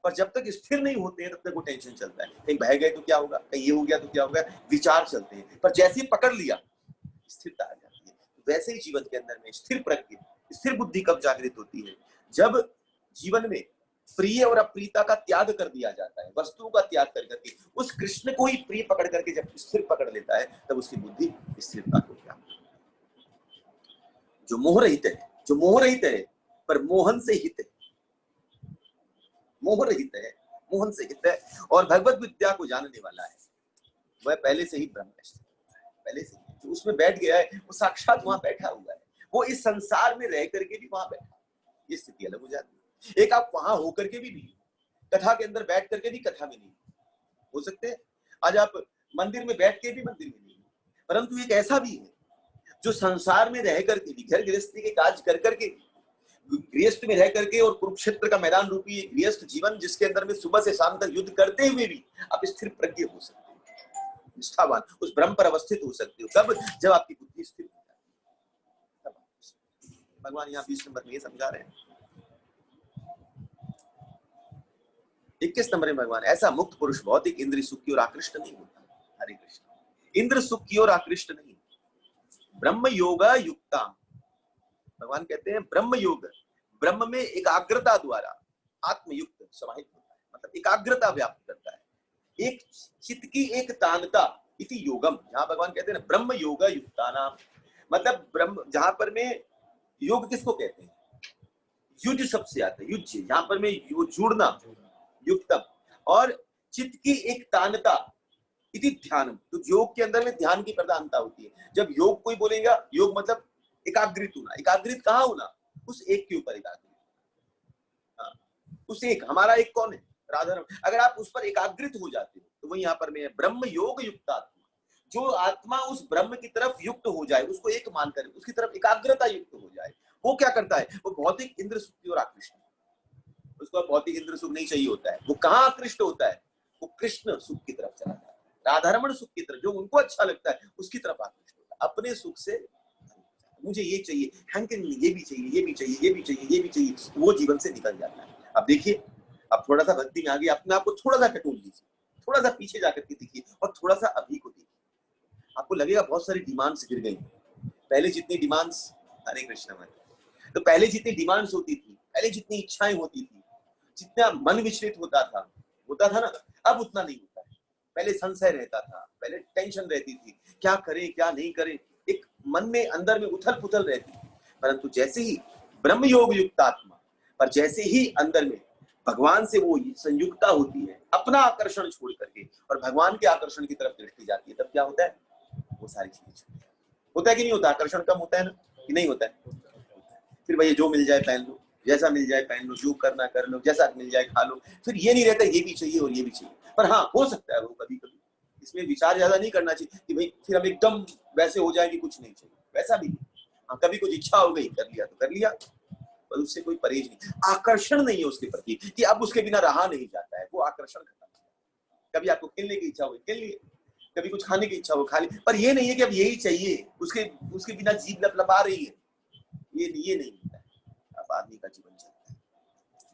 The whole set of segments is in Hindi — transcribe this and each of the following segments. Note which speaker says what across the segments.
Speaker 1: पर जब तक स्थिर नहीं होते हैं तब तक वो टेंशन चलता है, कहीं बह गए तो क्या होगा, कहीं ये हो गया तो क्या होगा, विचार चलते हैं। पर जैसे ही पकड़ लिया स्थिरता आ जाती है। वैसे ही जीवन के अंदर में स्थिर प्रज्ञ, स्थिर बुद्धि कब जागृत होती है, जब जीवन में प्रिय और अप्रियता का त्याग कर दिया जाता है, वस्तुओं का त्याग कर करके उस कृष्ण को ही प्रिय पकड़ करके जब स्थिर पकड़ लेता है, तब उसकी बुद्धि स्थिरता को क्या, जो मोह रहित है, जो मोह रहित है पर मोहन से हित है, मोह रहित है, मोहन से हित है, और भगवत विद्या को जानने वाला है, वह पहले से ही ब्रह्म है, पहले से ही जो उसमें बैठ गया है वो साक्षात वहां बैठा हुआ है, वो इस संसार में रह करके भी वहां बैठा। ये स्थिति अलग हो जाती है। एक आप वहां होकर के भी नहीं, कथा के अंदर बैठ करके भी कथा में नहीं हो सकते, आज आप मंदिर में बैठ के भी मंदिर में नहीं, परंतु एक ऐसा भी है जो संसार में रह करके भी, घर गृहस्थी के काज कर करके, गृहस्थ में रह करके, और कुरुक्षेत्र का मैदान रूपी गृहस्थ जीवन जिसके अंदर में सुबह से शाम तक युद्ध करते हुए भी आप स्थिर प्रज्ञ हो सकते हो, निष्ठावान उस ब्रह्म पर अवस्थित हो सकते हो। कब? जब आपकी बुद्धि स्थिर हो जाती है। भगवान यहाँ 20 नंबर में ये समझा रहे हैं। 21 नंबर में भगवान, ऐसा मुक्त पुरुष भौतिक इंद्रिय सुख की ओर आकृष्ट नहीं होता। हरे कृष्ण। इंद्र सुख की ओर आकृष्ट नहीं, ब्रह्म योगा युक्ता, भगवान कहते हैं ब्रह्म योग, ब्रह्म में एकाग्रता द्वारा आत्मयुक्त समाहित होता है, मतलब एकाग्रता व्याप्त करता है, एक चित्त की एक तानता इति योगम। जहां भगवान कहते हैं ना ब्रह्म योगा युक्ता नाम, मतलब ब्रह्म, जहां पर में योग किसको कहते हैं, युज सबसे आता है, युज, जहां पर में जुड़ना, युक्तम, और चित्त की एक तानता इति ध्यानम। तो योग के अंदर में ध्यान की प्रधानता होती है। जब योग कोई बोलेगा, योग मतलब एकाग्रित होना, एकाग्रित कहाँ होना, उस एक के ऊपर एकाग्रित, हाँ, उस एक, हमारा एक कौन है, राधा राम, अगर आप उस पर एकाग्रित हो जाते हो तो वही यहाँ पर में ब्रह्म योग युक्त आत्मा, जो आत्मा उस ब्रह्म की तरफ युक्त हो जाए, उसको एक मानकर उसकी तरफ एकाग्रता युक्त हो जाए, वो क्या करता है, वो भौतिक इंद्र सुख की ओर आकृष्ट, उसको भौतिक इंद्र सुख नहीं चाहिए होता है, वो कहाँ आकृष्ट होता है, वो कृष्ण सुख की तरफ चला जाता है, राधारमण सुख की तरफ, जो उनको अच्छा लगता है उसकी तरफ आकृष्ट होता है। अपने सुख से मुझे ये चाहिए, ये भी चाहिए, ये भी चाहिए, ये भी चाहिए, ये भी चाहिए, वो जीवन से निकल जाता है। अब देखिए, अब थोड़ा सा भक्ति में आगे अपने आप को थोड़ा सा टटोल लीजिए, थोड़ा सा पीछे जाकर के देखिए, और थोड़ा सा अभी को देखिए, आपको लगेगा बहुत सारी डिमांड्स गिर गई। पहले जितनी डिमांड्स, हरे कृष्ण में, तो पहले जितनी डिमांड्स होती थी, पहले जितनी इच्छाएं होती थी, जितना मन विचलित होता था ना, अब उतना नहीं होता है। पहले संशय रहता था, पहले टेंशन रहती थी, क्या करें क्या नहीं करें, एक मन में अंदर में उथल पुथल रहती थी। परंतु जैसे ही ब्रह्म योग युक्त आत्मा पर जैसे ही अंदर में भगवान से वो संयुक्ता होती है, अपना आकर्षण छोड़ करके और भगवान के आकर्षण की तरफ दृष्टि जाती है, तब क्या होता है, वो सारी चीजें होता है कि नहीं होता, आकर्षण कम होता है ना, कि नहीं होता है। फिर भैया जो मिल जाए पहन लो, जैसा मिल जाए पहन लो, जो करना कर लो, जैसा मिल जाए खा लो, फिर ये नहीं रहता ये भी चाहिए और ये भी चाहिए। पर हाँ, हो सकता है वो कभी कभी, इसमें विचार ज्यादा नहीं करना चाहिए कि भाई फिर हम एकदम वैसे हो जाए कि कुछ नहीं चाहिए, वैसा भी नहीं। हाँ, कभी कुछ इच्छा हो गई, कर लिया तो कर लिया, पर उससे कोई परहेज नहीं, आकर्षण नहीं है उसके प्रति कि अब उसके बिना रहा नहीं जाता है, वो आकर्षण खत्म। कभी आपको खेलने की इच्छा हो, खेल लिए, कभी कुछ खाने की इच्छा हो, खा ली, पर ये नहीं है कि अब यही चाहिए, उसके बिना जीभ लपलपा रही है, ये नहीं होता है। अब आदमी का जीवन चलता है।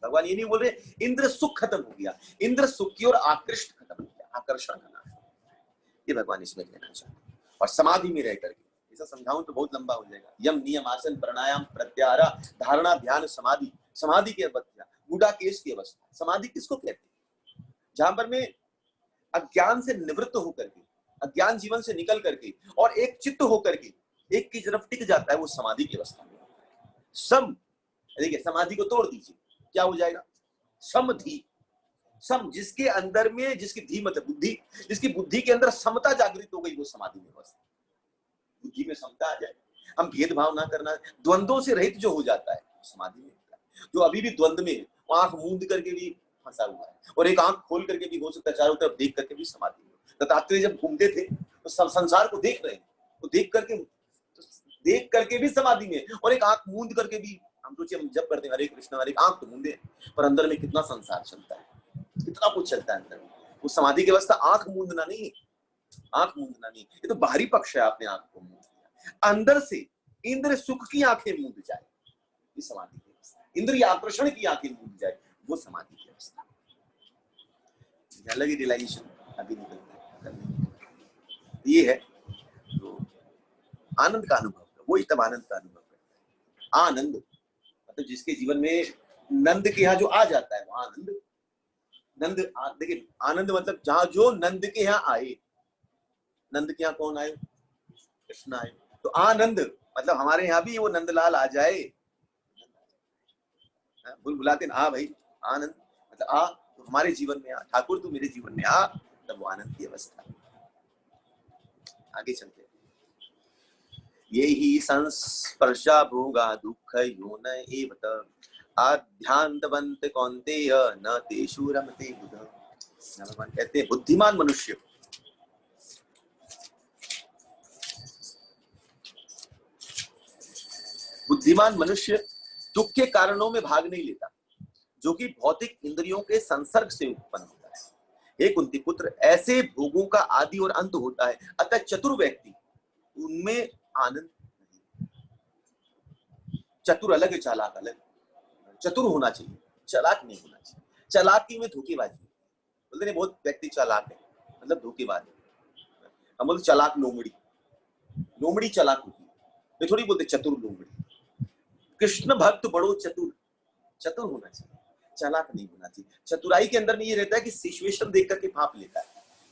Speaker 1: भगवान ये नहीं बोल रहे इंद्र सुख खत्म हो गया, इंद्र सुख की ओर आकृष्ट खत्म हो गया, आकर्षण का नाश, ये भगवान इसमें कहना चाहते हैं। और समाधि में रह करके, ऐसा समझाऊं तो बहुत लंबा हो जाएगा। यम नियम आसन प्राणायाम प्रत्याहार धारणा ध्यान समाधि, समाधि की अवस्था, गुडाकेश की अवस्था। समाधि किसको कहते हैं, जहां पर में अज्ञान से निवृत्त होकर के, अज्ञान जीवन से निकल करके और एक चित्त होकर के एक की तरफ टिक जाता है, वो समाधि की अवस्था में। सम, देखिए समाधि को तोड़ दीजिए, क्या हो जाएगा, समधि, सम, जिसके अंदर में, जिसकी धी मतलब बुद्धि, जिसकी बुद्धि के अंदर समता जागृत हो गई, वो समाधि में अवस्था। बुद्धि में समता आ जाए, हम भेदभाव ना करना, द्वंद्वों से रहित जो हो जाता है, समाधि में होता है। जो अभी भी द्वंद्व में, आंख मूंद करके भी फंसा हुआ है, और एक आंख खोल करके भी हो सकता है, चारों तरफ देख करके भी समाधि में। दत्तात्रेय जब घूमते थे तो सब संसार को देख रहे हैं, तो देख करके भी समाधि में, और एक आंख मूंद करके भी। हम सोचिए, हम जब करते हैं हरे कृष्ण, हरे, आंख तो मूंदे, पर अंदर में कितना संसार चलता है, कितना कुछ चलता है अंदर में। उस समाधि की अवस्था आंख मूंदना नहीं, आंख मूंदना नहीं, ये तो बाहरी पक्ष है, आपने आंख को मूंद दिया। अंदर से इंद्र सुख की आंखें मूंद जाए, ये समाधि की अवस्था। इंद्रिय आकर्षण की आंखें मूंद जाए, वो समाधि की अवस्था। अलग ही रियलाइजेशन अभी निकलता है। ये है तो आनंद का अनुभव, वही तब आनंद का अनुभव करता है। आनंद मतलब जिसके जीवन में नंद के यहाँ जो आ जाता है वो आनंद। नंद देखिए आनंद मतलब जहां जो नंद के यहाँ आए। नंद के यहाँ कौन आए? कृष्ण आए। तो आनंद मतलब हमारे यहाँ भी वो नंदलाल आ जाए। बुलाते ना, हाँ भाई आनंद मतलब आ तो हमारे जीवन में आ, ठाकुर तू मेरे जीवन में आ, तब वो आनंद की अवस्था। आगे चलते हैं। यही संस्पर्शा भोगा दुख योन एवत आध्यांतवंत कौन्तेय न तेषु रमते बुध। भगवान कहते हैं बुद्धिमान मनुष्य दुख के कारणों में भाग नहीं लेता जो कि भौतिक इंद्रियों के संसर्ग से उत्पन्न होता है। हे कुंती पुत्र, ऐसे भोगों का आदि और अंत होता है, अतः चतुर व्यक्ति उनमें आनंद नहीं। चतुर अलग है, चालाक अलग। चतुर होना चाहिए, चालाक नहीं होना चाहिए। चालाकी में धोखेबाजी। बोलते नहीं बहुत व्यक्ति चालाक है मतलब धोखेबाज है। हम बोलते चालाक लोमड़ी, लोमड़ी चालाक होती है, वे थोड़ी बोलते चतुर लोमड़ी। कृष्ण भक्त बड़ो चतुर, चतुर होना चाहिए, चालाक नहीं होना चाहिए। चतुराई के अंदर में ये रहता है कि सिचुएशन देख करके भाप लेता है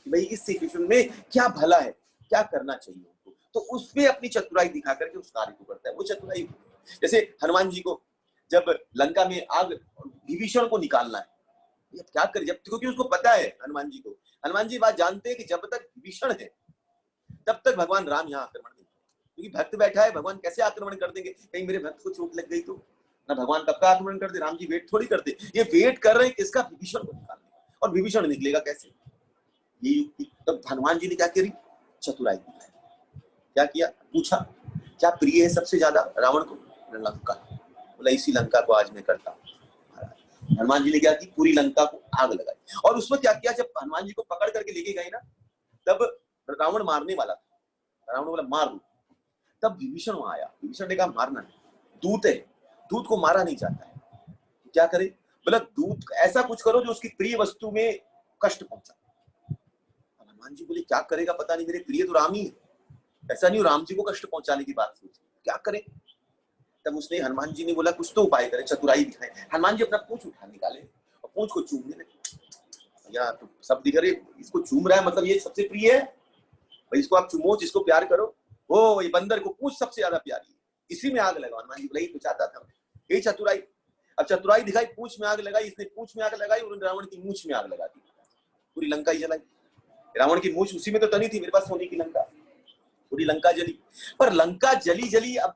Speaker 1: कि भाई इस सिचुएशन में क्या भला है, क्या करना चाहिए उनको, तो उसमें अपनी चतुराई दिखा करके उस कार्य को करता है, वो चतुराई। जैसे हनुमान जी को जब लंका में आग विभीषण को निकालना है, क्या करे जब, क्योंकि उसको पता है हनुमान जी को, हनुमान जी बात जानते हैं कि जब तक विभीषण है तब तक भगवान राम यहाँ आक्रमण नहीं, क्योंकि भक्त बैठा है, भगवान कैसे आक्रमण कर देंगे, कहीं मेरे भक्त को चोट लग गई तो ना, भगवान कब का आक्रमण कर दे। राम जी वेट थोड़ी करते, ये वेट कर रहे हैं किसका? विभीषण को निकालने, और विभीषण निकलेगा कैसे, ये युक्ति। तब हनुमान जी ने क्या करी? चतुराई दिखाई। क्या किया? पूछा क्या प्रिय है सबसे ज्यादा रावण को? लंका। बोला इसी लंका को आज मैं करता हूँ। हनुमान जी ने क्या की? पूरी लंका को आग लगाई। और उसमें क्या किया, जब हनुमान जी को पकड़ करके लेके गए ना, तब रावण मारने वाला था, रावण बोला मार दो, तब विभीषण वहां आया। विभीषण ने कहा मारना नहीं, दूत है, दूत को मारा नहीं जाता है, क्या करे? बोला दूत ऐसा कुछ करो जो उसकी प्रिय वस्तु में कष्ट पहुंचा। हनुमान जी बोले क्या करेगा पता नहीं, मेरे प्रिय तो राम ही है, ऐसा नहीं हो राम जी को कष्ट पहुंचाने की बात सोची, क्या करे? तब उसने, हनुमान जी ने बोला कुछ तो उपाय करे, चतुराई दिखाए। हनुमान जी अपना पूंछ उठा निकाले और पूंछ को चूमने लगे। यार तो सब दिख रहे, इसको चूम रहा है मतलब ये सबसे प्रिय है भाई, इसको आप चुमो, जिसको प्यार करो। ओ ये बंदर को पूंछ सबसे ज्यादा प्यारी है, इसी में आग लगा। हनुमान जी बोला यही चाहता था, यही चतुराई। अब चतुराई दिखाई, पूंछ में आग लगाई, इसने पूंछ में आग लगाई और रावण की मूंछ में आग लगा दी, पूरी लंका ही जलाई। रावण की मूंछ उसी में तो तनी थी, मेरे पास सोने की लंका, पूरी लंका जली। पर लंका जली जली, अब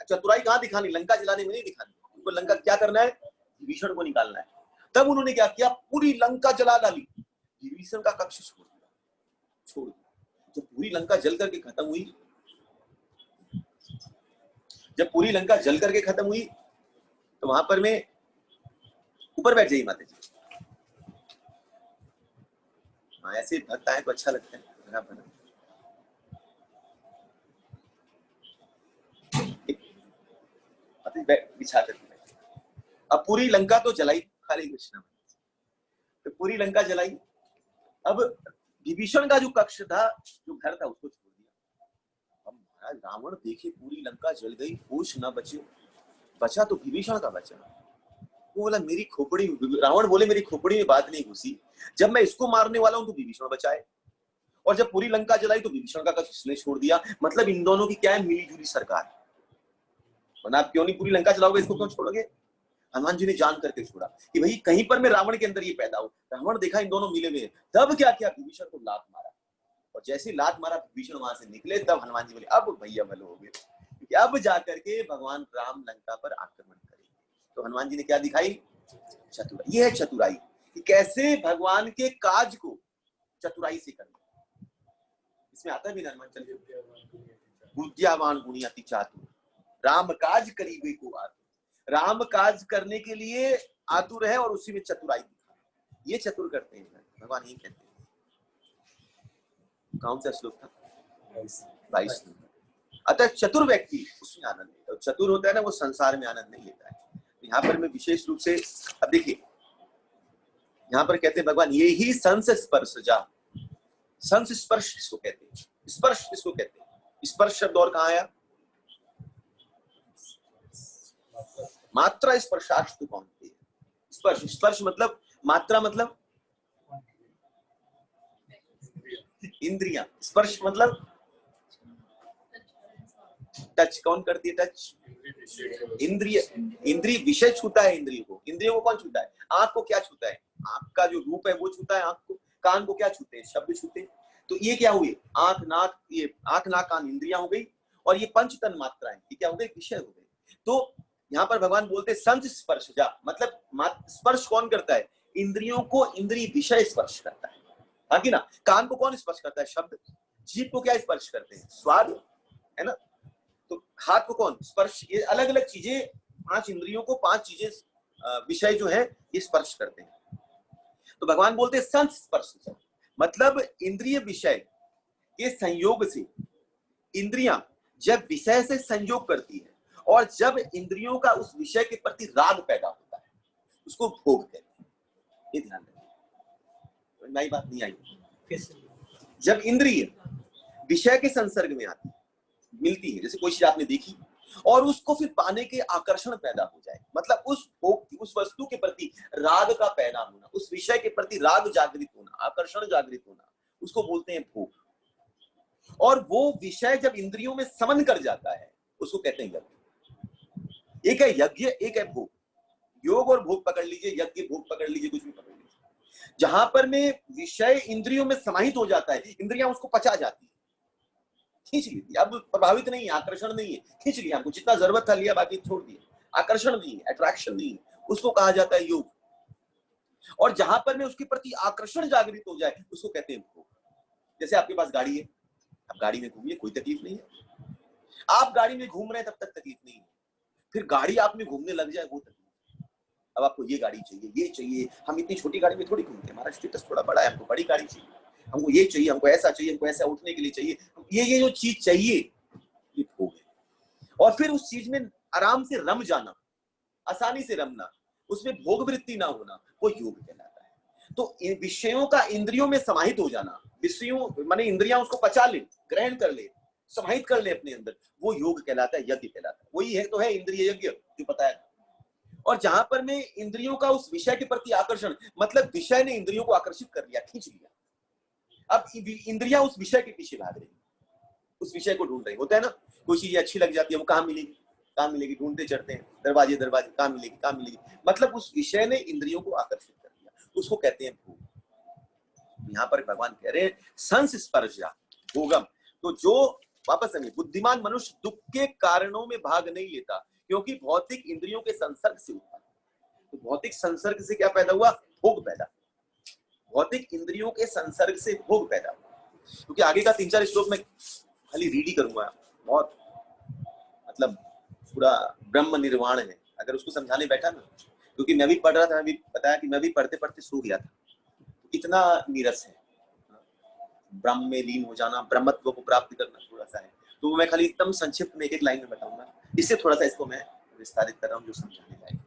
Speaker 1: चतुराई कहां दिखानी? लंका जलाने में नहीं दिखानी, उनको लंका क्या करना है? विभीषण को निकालना है। तब उन्होंने क्या किया? पूरी लंका जला डाली, विभीषण का कक्ष छोड़ दिया, छोड़ दिया। जब पूरी लंका जल करके खत्म हुई, जब पूरी लंका जल करके खत्म हुई तो वहां पर मैं, ऊपर बैठ जाइए माता जी। हाँ ऐसे भक्त आए तो अच्छा लगता है, भरा भरा। बिछा करके अब पूरी लंका तो जलाई, हरे कृष्ण, तो पूरी लंका जलाई। अब विभीषण का जो कक्ष था, जो घर था, उसको छोड़ दिया। अब महाराज रावण देखे पूरी लंका जल गई, कुछ न बचे, बचा तो विभीषण का बचा। वो बोला मेरी खोपड़ी, रावण बोले मेरी खोपड़ी में बात नहीं घुसी, जब मैं इसको मारने वाला हूं तो विभीषण बचाए, और जब पूरी लंका जलाई तो विभीषण का कक्ष इसने छोड़ दिया। मतलब इन दोनों की क्या है? मिली जुली सरकार। वरना आप क्यों नहीं पूरी लंका चलाओगे, इसको क्यों छोड़ोगे? हनुमान जी ने जान करके छोड़ा कि भाई कहीं पर मैं रावण के अंदर ये पैदा हूं। रावण देखा इन दोनों मिले हुए, तब क्या किया? विभीषण को लात मारा, और जैसे लात मारा विभीषण वहां से निकले, तब हनुमान जी बोले अब भैया भलो हो गए, क्योंकि अब जाकर के भगवान राम लंका पर आक्रमण करेंगे। तो हनुमान जी ने क्या दिखाई? चतुराई। ये है चतुराई, कि कैसे भगवान के काज को चतुराई से करना। इसमें आता है भी हनुमान चलिए, बुद्धियावान गुणी अति चातुर, राम काज करीबे को आतुर। राम काज करने के लिए आतुर है और उसी में चतुराई दिखा, ये चतुर करते हैं भगवान, यही कहते हैं। कौन सा श्लोक था? 22। अतः चतुर व्यक्ति उसमें आनंद लेता है। चतुर होता है ना, वो संसार में आनंद नहीं लेता है। यहाँ पर मैं विशेष रूप से, अब देखिए यहां पर कहते हैं भगवान ये ही संस स्पर्श जा। संस स्पर्श किसको कहते हैं? स्पर्श किसको कहते हैं? स्पर्श शब्द और कहां आया? मात्रा स्पर्शास्तु कौन है? स्पर्श, स्पर्श मतलब मात्रा, मतलब इंद्रियां। स्पर्श मतलब टच, कौन करती है टच? इंद्रिय। इंद्रिय विषय छूता है इंद्रियों को। इंद्रियों को कौन छूता है? आंख को क्या छूता है? आंख का जो रूप है वो छूता है आंख को। कान को क्या छूते हैं? शब्द छूते हैं। तो ये क्या हुई? आंख नाक, ये आंख नाक कान इंद्रियां हो गई, और ये पंच तन मात्राएं, ये क्या हो गई? विषय हो गई। तो यहाँ पर भगवान बोलते हैं संस स्पर्श जा, मतलब स्पर्श कौन करता है? इंद्रियों को इंद्रिय विषय स्पर्श करता है। हाँ कि ना? कान को कौन स्पर्श करता है? शब्द। जीभ को क्या स्पर्श करते हैं? स्वाद, है ना? तो हाथ को कौन स्पर्श? ये अलग अलग चीजें, 5 इंद्रियों को 5 चीजें विषय जो है ये स्पर्श करते हैं। तो भगवान बोलते हैं संस स्पर्श, मतलब इंद्रिय विषय के संयोग से इंद्रियां जब विषय से संयोग करती है, और जब इंद्रियों का उस विषय के प्रति राग पैदा होता है, उसको भोग कहते हैं। ये ध्यान रखिए, नई बात नहीं आई। जब इंद्रिय विषय के संसर्ग में आती है, मिलती है, जैसे कोई चीज आपने देखी और उसको फिर पाने के आकर्षण पैदा हो जाए, मतलब उस भोग, उस वस्तु के प्रति राग का पैदा होना, उस विषय के प्रति राग जागृत होना, आकर्षण जागृत होना, उसको बोलते हैं भोग। और वो विषय जब इंद्रियों में समन कर जाता है, उसको कहते हैं यज्ञ। एक है यज्ञ, एक है भोग। योग और भोग पकड़ लीजिए, यज्ञ भोग पकड़ लीजिए, कुछ भी पकड़ लीजिए। जहां पर में विषय इंद्रियों में समाहित हो जाता है, इंद्रियां उसको पचा जाती है, खींच लेती है। अब प्रभावित नहीं है, आकर्षण नहीं है, खींच लिया, हमको जितना जरूरत था लिया, बाकी छोड़ दिया। आकर्षण नहीं है, अट्रैक्शन नहीं है, उसको कहा जाता है योग। और जहां पर में उसके प्रति आकर्षण जागृत हो जाए, उसको कहते हैं भोग। जैसे आपके पास गाड़ी है, आप गाड़ी में घूमिए, कोई तकलीफ नहीं है। आप गाड़ी में घूम रहे हैं तब तक तकलीफ नहीं है, फिर गाड़ी आप में घूमने लग जाए वो तकलीफ। अब आपको ये गाड़ी चाहिए, ये चाहिए। हम इतनी छोटी गाड़ी में थोड़ी घूमते हैं, हमारा स्टेटस थोड़ा बड़ा है, हमको बड़ी गाड़ी चाहिए, हमको ये चाहिए, हमको ऐसा चाहिए, हमको ऐसा उठने के लिए चाहिए। ये जो चीज चाहिए, ये भोग है। और फिर उस चीज में आराम से रम जाना, आसानी से रमना, उसमें भोग वृत्ति ना होना, वो योग कहलाता है। तो विषयों का इंद्रियों में समाहित हो जाना, विषयों माने इंद्रियां उसको पचा ले, ग्रहण कर ले, समाहित कर ले अपने अंदर, वो योग कहलाता है, यज्ञ कहलाता है। वही है तो है इंद्रिय यज्ञ जो बताया। और जहां पर में इंद्रियों का उस विषय के प्रति आकर्षण, मतलब विषय ने इंद्रियों को आकर्षित कर लिया, खींच लिया। अब इंद्रियां उस विषय के पीछे भाग रही, उस विषय को ढूंढ रही। होता है ना, कोई चीज अच्छी लग जाती है, वो कहां मिलेगी, कहां मिलेगी, ढूंढते चढ़ते हैं, दरवाजे दरवाजे, कहां मिलेगी, कहां मिलेगी। मतलब उस विषय ने इंद्रियों को आकर्षित कर लिया, उसको कहते हैं भोग। यहाँ पर भगवान कह रहे हैं संस स्पर्शा भोगम। तो जो वापस समझिए, बुद्धिमान मनुष्य दुख के कारणों में भाग नहीं लेता, क्योंकि भौतिक इंद्रियों के संसर्ग से होता है। तो भौतिक संसर्ग से क्या पैदा हुआ? भोग पैदा। भौतिक इंद्रियों के संसर्ग से भोग पैदा हुआ। क्योंकि आगे का 3-4 श्लोक में खाली रीड ही करूंगा, बहुत मतलब पूरा ब्रह्म निर्वाण है अगर उसको समझाने बैठा ना। क्योंकि मैं भी पढ़ रहा था, अभी बताया कि मैं भी पढ़ते पढ़ते सो गया था, इतना नीरस है। ब्रह्म में लीन हो जाना, ब्रह्मत्व को प्राप्त करना थोड़ा सा है। तो मैं खाली एकदम संक्षिप्त में एक लाइन में बताऊंगा, इससे थोड़ा सा इसको मैं विस्तारित कर रहा हूँ जो समझाने लायक।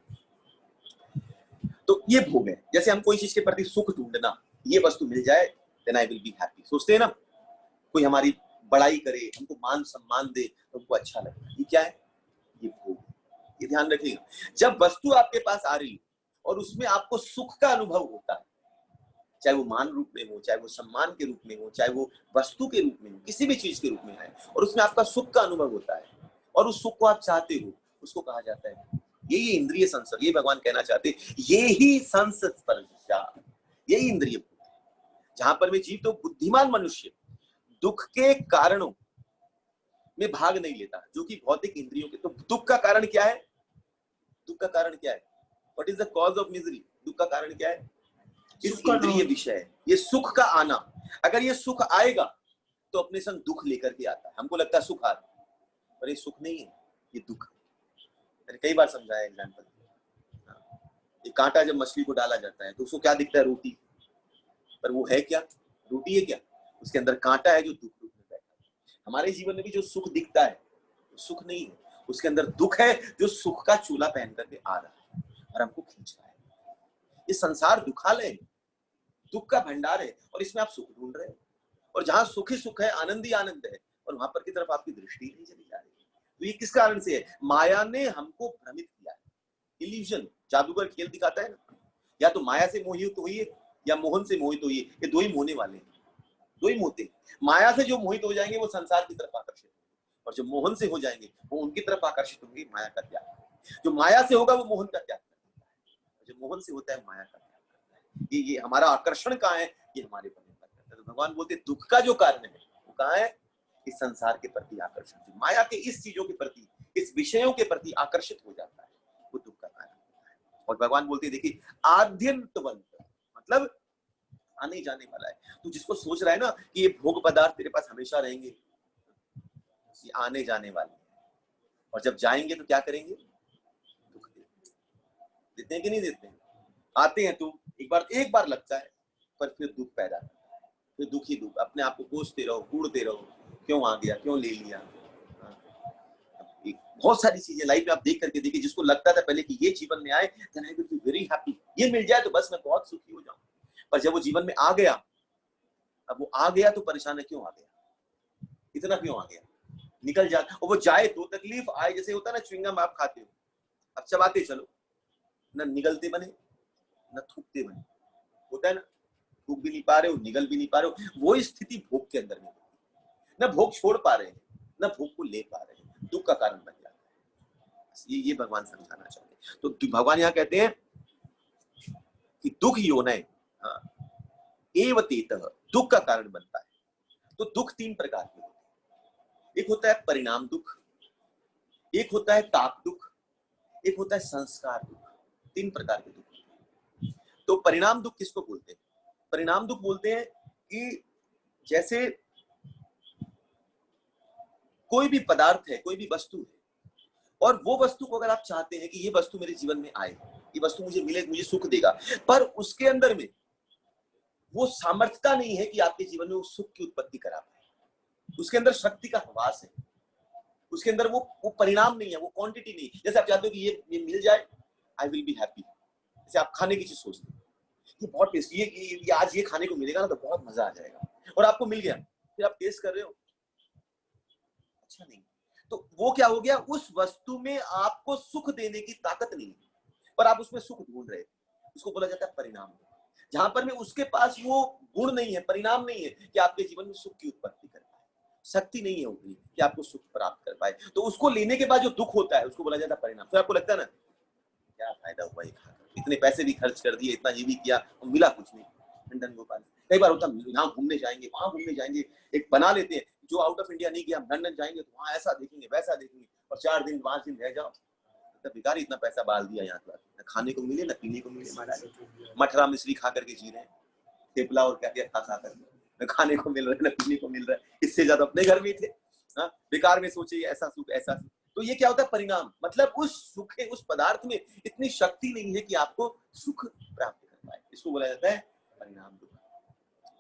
Speaker 1: तो ये भोग है। जैसे हम कोई चीज के प्रति सुख ढूंढना, ये वस्तु मिल जाए then I will be happy. सोचते हैं ना, कोई हमारी बड़ाई करे, हमको मान सम्मान दे तो हमको अच्छा लगता है, ये क्या है? ये भोग। ये ध्यान रखिएगा, जब वस्तु आपके पास आ रही और उसमें आपको सुख का अनुभव होता है, चाहे वो मान रूप में हो, चाहे वो सम्मान के रूप में हो, चाहे वो वस्तु के रूप में हो, किसी भी चीज के रूप में है, और उसमें आपका सुख का अनुभव होता है और उस सुख को आप चाहते हो, उसको कहा जाता है ये इंद्रिय संसर्ग। ये भगवान कहना चाहते हैं, ये ही संस्पर्शा, यही इंद्रिय जहां पर में जीव, तो बुद्धिमान मनुष्य दुख के कारणों में भाग नहीं लेता, जो कि भौतिक इंद्रियों के। तो दुख का कारण क्या है? दुख का कारण क्या है? What is the cause of misery? दुख का कारण क्या है? इस इंद्रिय विषय, ये सुख का आना। अगर ये सुख आएगा तो अपने संग दुख लेकर के आता है। हमको लगता है सुख आ रहा है, पर ये सुख नहीं है, ये दुख है। मैंने कई बार समझाया एग्जाम्पल। ये कांटा जब मछली को डाला जाता है तो उसको क्या दिखता है? रोटी। पर वो है क्या? रोटी है क्या? उसके अंदर कांटा है जो दुख रूप में बैठा है। हमारे जीवन में भी जो सुख दिखता है वो सुख नहीं है, उसके अंदर दुख है जो सुख का चूल्हा पहन करके आ रहा है और हमको खींच रहा है। ये संसार दुखालय है, दुख का भंडार है और इसमें आप सुख ढूंढ रहे हो, और जहां सुख ही सुख है, आनंद ही आनंद है, और वहां पर की तरफ आपकी दृष्टि नहीं चली जा रही। तो ये किस कारण से है? माया ने हमको भ्रमित किया है। इल्यूजन, जादूगर खेल दिखाता है ना, या तो माया से मोहित होइए या मोहन से मोहित होइए, ये दो ही मोहने वाले हैं, दो ही मोहते। माया से जो मोहित हो जाएंगे वो संसार की तरफ आकर्षित, और जो मोहन से हो जाएंगे वो उनकी तरफ आकर्षित होंगे, माया का त्याग। जो माया से होगा वो मोहन का त्याग करता है, जो मोहन से होता है माया का त्याग करता है। ये हमारा आकर्षण कहाँ है, ये हमारे पर निर्भर करता है। तो भगवान बोलते दुख का जो कारण है वो कहाँ है? इस संसार के प्रति आकर्षण, माया के इस चीजों के प्रति, इस विषयों के प्रति आकर्षित हो जाता है, वो दुख का कारण होता है। और भगवान बोलते देखिए आद्यंतवंत, मतलब आने जाने वाला है। तो जिसको सोच रहा है ना कि ये भोग पदार्थ तेरे पास हमेशा रहेंगे, ये आने जाने वाले हैं, और जब जाएंगे तो क्या करेंगे? दुख देते हैं कि नहीं देते हैं? आते हैं तो एक बार लगता है, पर फिर दुख पैदा करता है, फिर दुख ही दुख, अपने आप को कोसते रहो, कूड़ते रहो, क्यों आ गया, क्यों ले लिया। बहुत सारी चीजें लाइफ में आप देख करके देखिए, जिसको लगता था पहले कि ये जीवन में आए then I will be very happy, ये मिल जाए तो बस मैं बहुत सुखी हो जाऊं, पर जब वो जीवन में आ गया, अब वो आ गया तो परेशान है, क्यों आ गया, इतना क्यों आ गया, निकल जाता, और वो जाए तो तकलीफ आए। जैसे होता है ना, च्युइंगम आप खाते हो, अब चबाते चलो, न निगलते बने न थूकते बने, होता है ना, थूक भी नहीं पा रहे हो, निगल भी नहीं पा रहे हो। वो स्थिति भोग के अंदर में होती है, न भोग छोड़ पा रहे हैं, न भोग को ले पा रहे हैं, दुख का कारण बन जाता है। ये भगवान समझाना चाहते हैं। तो भगवान यहाँ कहते हैं कि दुख योनय एवतेतः, दुख का कारण बनता है। तो दुख तीन प्रकार के होते हैं, एक होता है परिणाम दुख, एक होता है ताप दुख, एक होता है संस्कार दुख। तीन प्रकार के दुख होते हैं। तो परिणाम दुख किसको बोलते हैं? परिणाम दुख बोलते हैं कि जैसे कोई भी पदार्थ है, कोई भी वस्तु है, और वो वस्तु को अगर आप चाहते हैं कि ये वस्तु मेरे जीवन में आए, ये वस्तु मुझे मिले, मुझे सुख देगा, पर उसके अंदर में वो सामर्थ्यता नहीं है कि आपके जीवन में वो सुख की उत्पत्ति करा पाए, उसके अंदर शक्ति का हवास है, उसके अंदर वो परिणाम नहीं है, वो क्वांटिटी नहीं है। जैसे आप चाहते हो कि ये मिल जाए, आई विल बी हैप्पी। जैसे आप खाने की चीज सोचते हो, ये बहुत टेस्टी, ये आज ये खाने को मिलेगा ना तो बहुत मजा आ जाएगा, और आपको मिल गया, फिर आप टेस्ट कर रहे हो, अच्छा नहीं, तो वो क्या हो गया, उस वस्तु में आपको सुख देने की ताकत नहीं है, पर आप उसमें सुख ढूंढ रहे, उसको बोला जाता है परिणाम। जहां पर में उसके पास वो गुण नहीं है, परिणाम नहीं है कि आपके जीवन में सुख की उत्पत्ति कर पाए, शक्ति नहीं है उतनी कि आपको सुख प्राप्त कर पाए, तो उसको लेने के बाद जो दुख होता है उसको बोला जाता है परिणाम। फिर आपको लगता है ना, क्या फायदा हुआ ये खाकर, इतने पैसे भी खर्च कर दिए, इतना ये भी किया और मिला कुछ नहीं। लंदन भोपाल कई बार होता, यहाँ घूमने जाएंगे, वहां घूमने जाएंगे, एक बना लेते हैं, जो आउट ऑफ इंडिया नहीं गया, हम लंदन जाएंगे तो वहां ऐसा देखेंगे, वैसा देखेंगे, और 4 दिन 5 दिन रह जाओ, तो बेकार इतना पैसा बाल दिया यहाँ पर, न खाने को मिले, न पीने को मिले, महाराज मठरा मिश्री खा करके जी रहे हैं, थेपला और क्या क्या खा कर, न खाने को मिल रहा है, न पीने को मिल रहा है, इससे ज्यादा अपने घर में थे। हाँ, बेकार में सोचे ऐसा सुख ऐसा सुख। तो ये क्या होता है परिणाम, मतलब उस सुख उस पदार्थ में इतनी शक्ति नहीं है कि आपको सुख प्राप्त कर पाए, इसको बोला जाता है परिणाम दुख।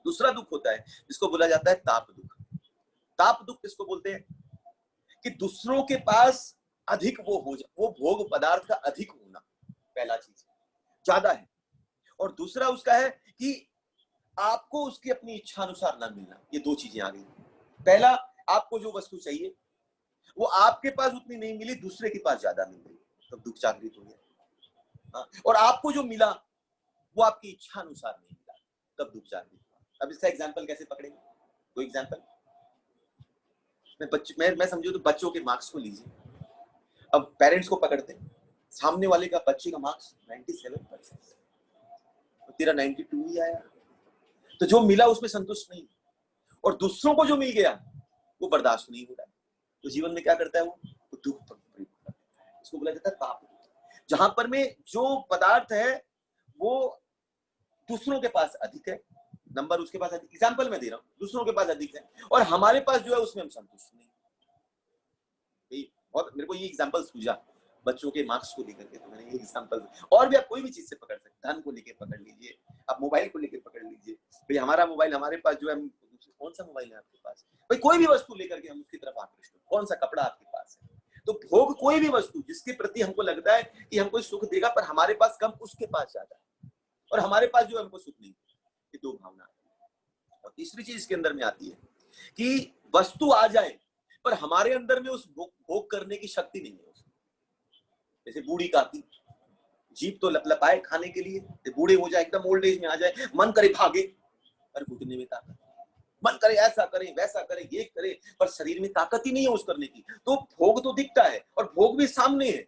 Speaker 1: दूसरा दुख होता है जिसको बोला जाता है ताप दुख। ताप दुख किसको बोलते हैं? कि दूसरों के पास अधिक वो भोग पदार्थ का अधिक होना, पहला चीज ज्यादा है, और दूसरा उसका है कि आपको उसकी अपनी इच्छा अनुसार ना मिलना। ये दो चीजें आ गई। पहला, आपको जो वस्तु चाहिए वो आपके पास उतनी नहीं मिली, दूसरे के पास ज्यादा मिल गई, तब दुख जागृत हो गया। और आपको जो मिला वो आपकी इच्छा अनुसार नहीं मिला, तब दुख जागृत हुआ। अब इसका एग्जाम्पल कैसे पकड़ेंगे? कोई एग्जाम्पल? मैं समझू तो बच्चों के मार्क्स को लीजिए। अब पेरेंट्स को पकड़ते हैं, सामने वाले का बच्चे का मार्क्स 97%, तो तेरा 92 ही आया, तो जो मिला उसमें संतुष्ट नहीं, और दूसरों को जो मिल गया वो बर्दाश्त नहीं हो रहा है, तो जीवन में क्या करता है वो दुख पर प्रयोग करता है। इसको बोला जाता है ताप। जहां पर में जो पदार्थ है वो दूसरों के पास अधिक है, नंबर उसके पास अधिक, एग्जाम्पल मैं दे रहा हूँ, दूसरों के पास अधिक है और हमारे पास जो है उसमें हम संतुष्ट नहीं। बहुत मेरे को ये एग्जाम्पल सूझा बच्चों के मार्क्स को लेकर के, तो मैंने ये एग्जाम्पल, और भी आप कोई भी चीज से पकड़ सकते, धन को लेकर पकड़ लीजिए, आप मोबाइल को लेकर पकड़ लीजिए, भाई हमारा मोबाइल हमारे पास जो है, कौन सा मोबाइल है आपके पास, भाई कोई भी वस्तु लेकर के हम उसकी तरफ आकृष्ट हो, कौन सा कपड़ा आपके पास है, तो भोग कोई भी वस्तु जिसके प्रति हमको लगता है कि हमको सुख देगा, पर हमारे पास कम, उसके पास ज्यादा है, और हमारे पास जो हमको सुख नहीं। ये दो भावना। और तीसरी चीज इसके अंदर में आती है कि वस्तु आ जाए पर हमारे अंदर में उस भोग करने की शक्ति नहीं है। जैसे बूढ़ी काकी, जीभ तो लपलपाए खाने के लिए, बूढ़े हो जाए, एकदम ओल्ड एज में आ जाए, मन करे भागे, पर घुटने में ताकत, मन करे ऐसा करे वैसा करे ये करे, पर शरीर में ताकत ही नहीं है उस करने की। तो भोग तो दिखता है और भोग भी सामने है,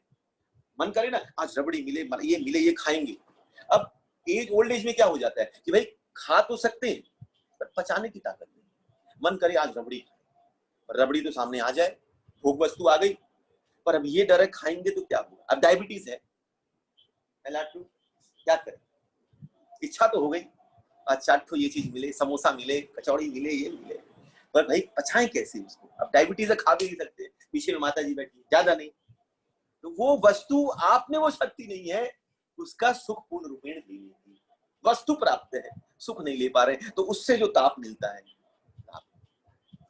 Speaker 1: मन करे ना आज रबड़ी मिले, ये मिले, ये खाएंगे। अब ओल्ड एज में क्या हो जाता है कि भाई खा तो सकते हैं पर पचाने की ताकत नहीं। मन करे आज रबड़ी, रबड़ी तो सामने आ जाए, भोग वस्तु आ गई, पर अब ये डर है खाएंगे तो क्या होगा। अब डायबिटीज है, क्या करें, इच्छा तो हो गई, आज चाट को ये चीज मिले, समोसा मिले, कचौड़ी मिले, ये मिले, पर भाई पचाएं कैसे उसको। अब डायबिटीज है, खा भी नहीं सकते, पीछे में माता जी बैठी, ज्यादा नहीं, तो वो वस्तु आप में वो शक्ति नहीं है उसका सुख पूर्ण रूपेण ले लेती। वस्तु प्राप्त है, सुख नहीं ले पा रहे, तो उससे जो ताप मिलता है,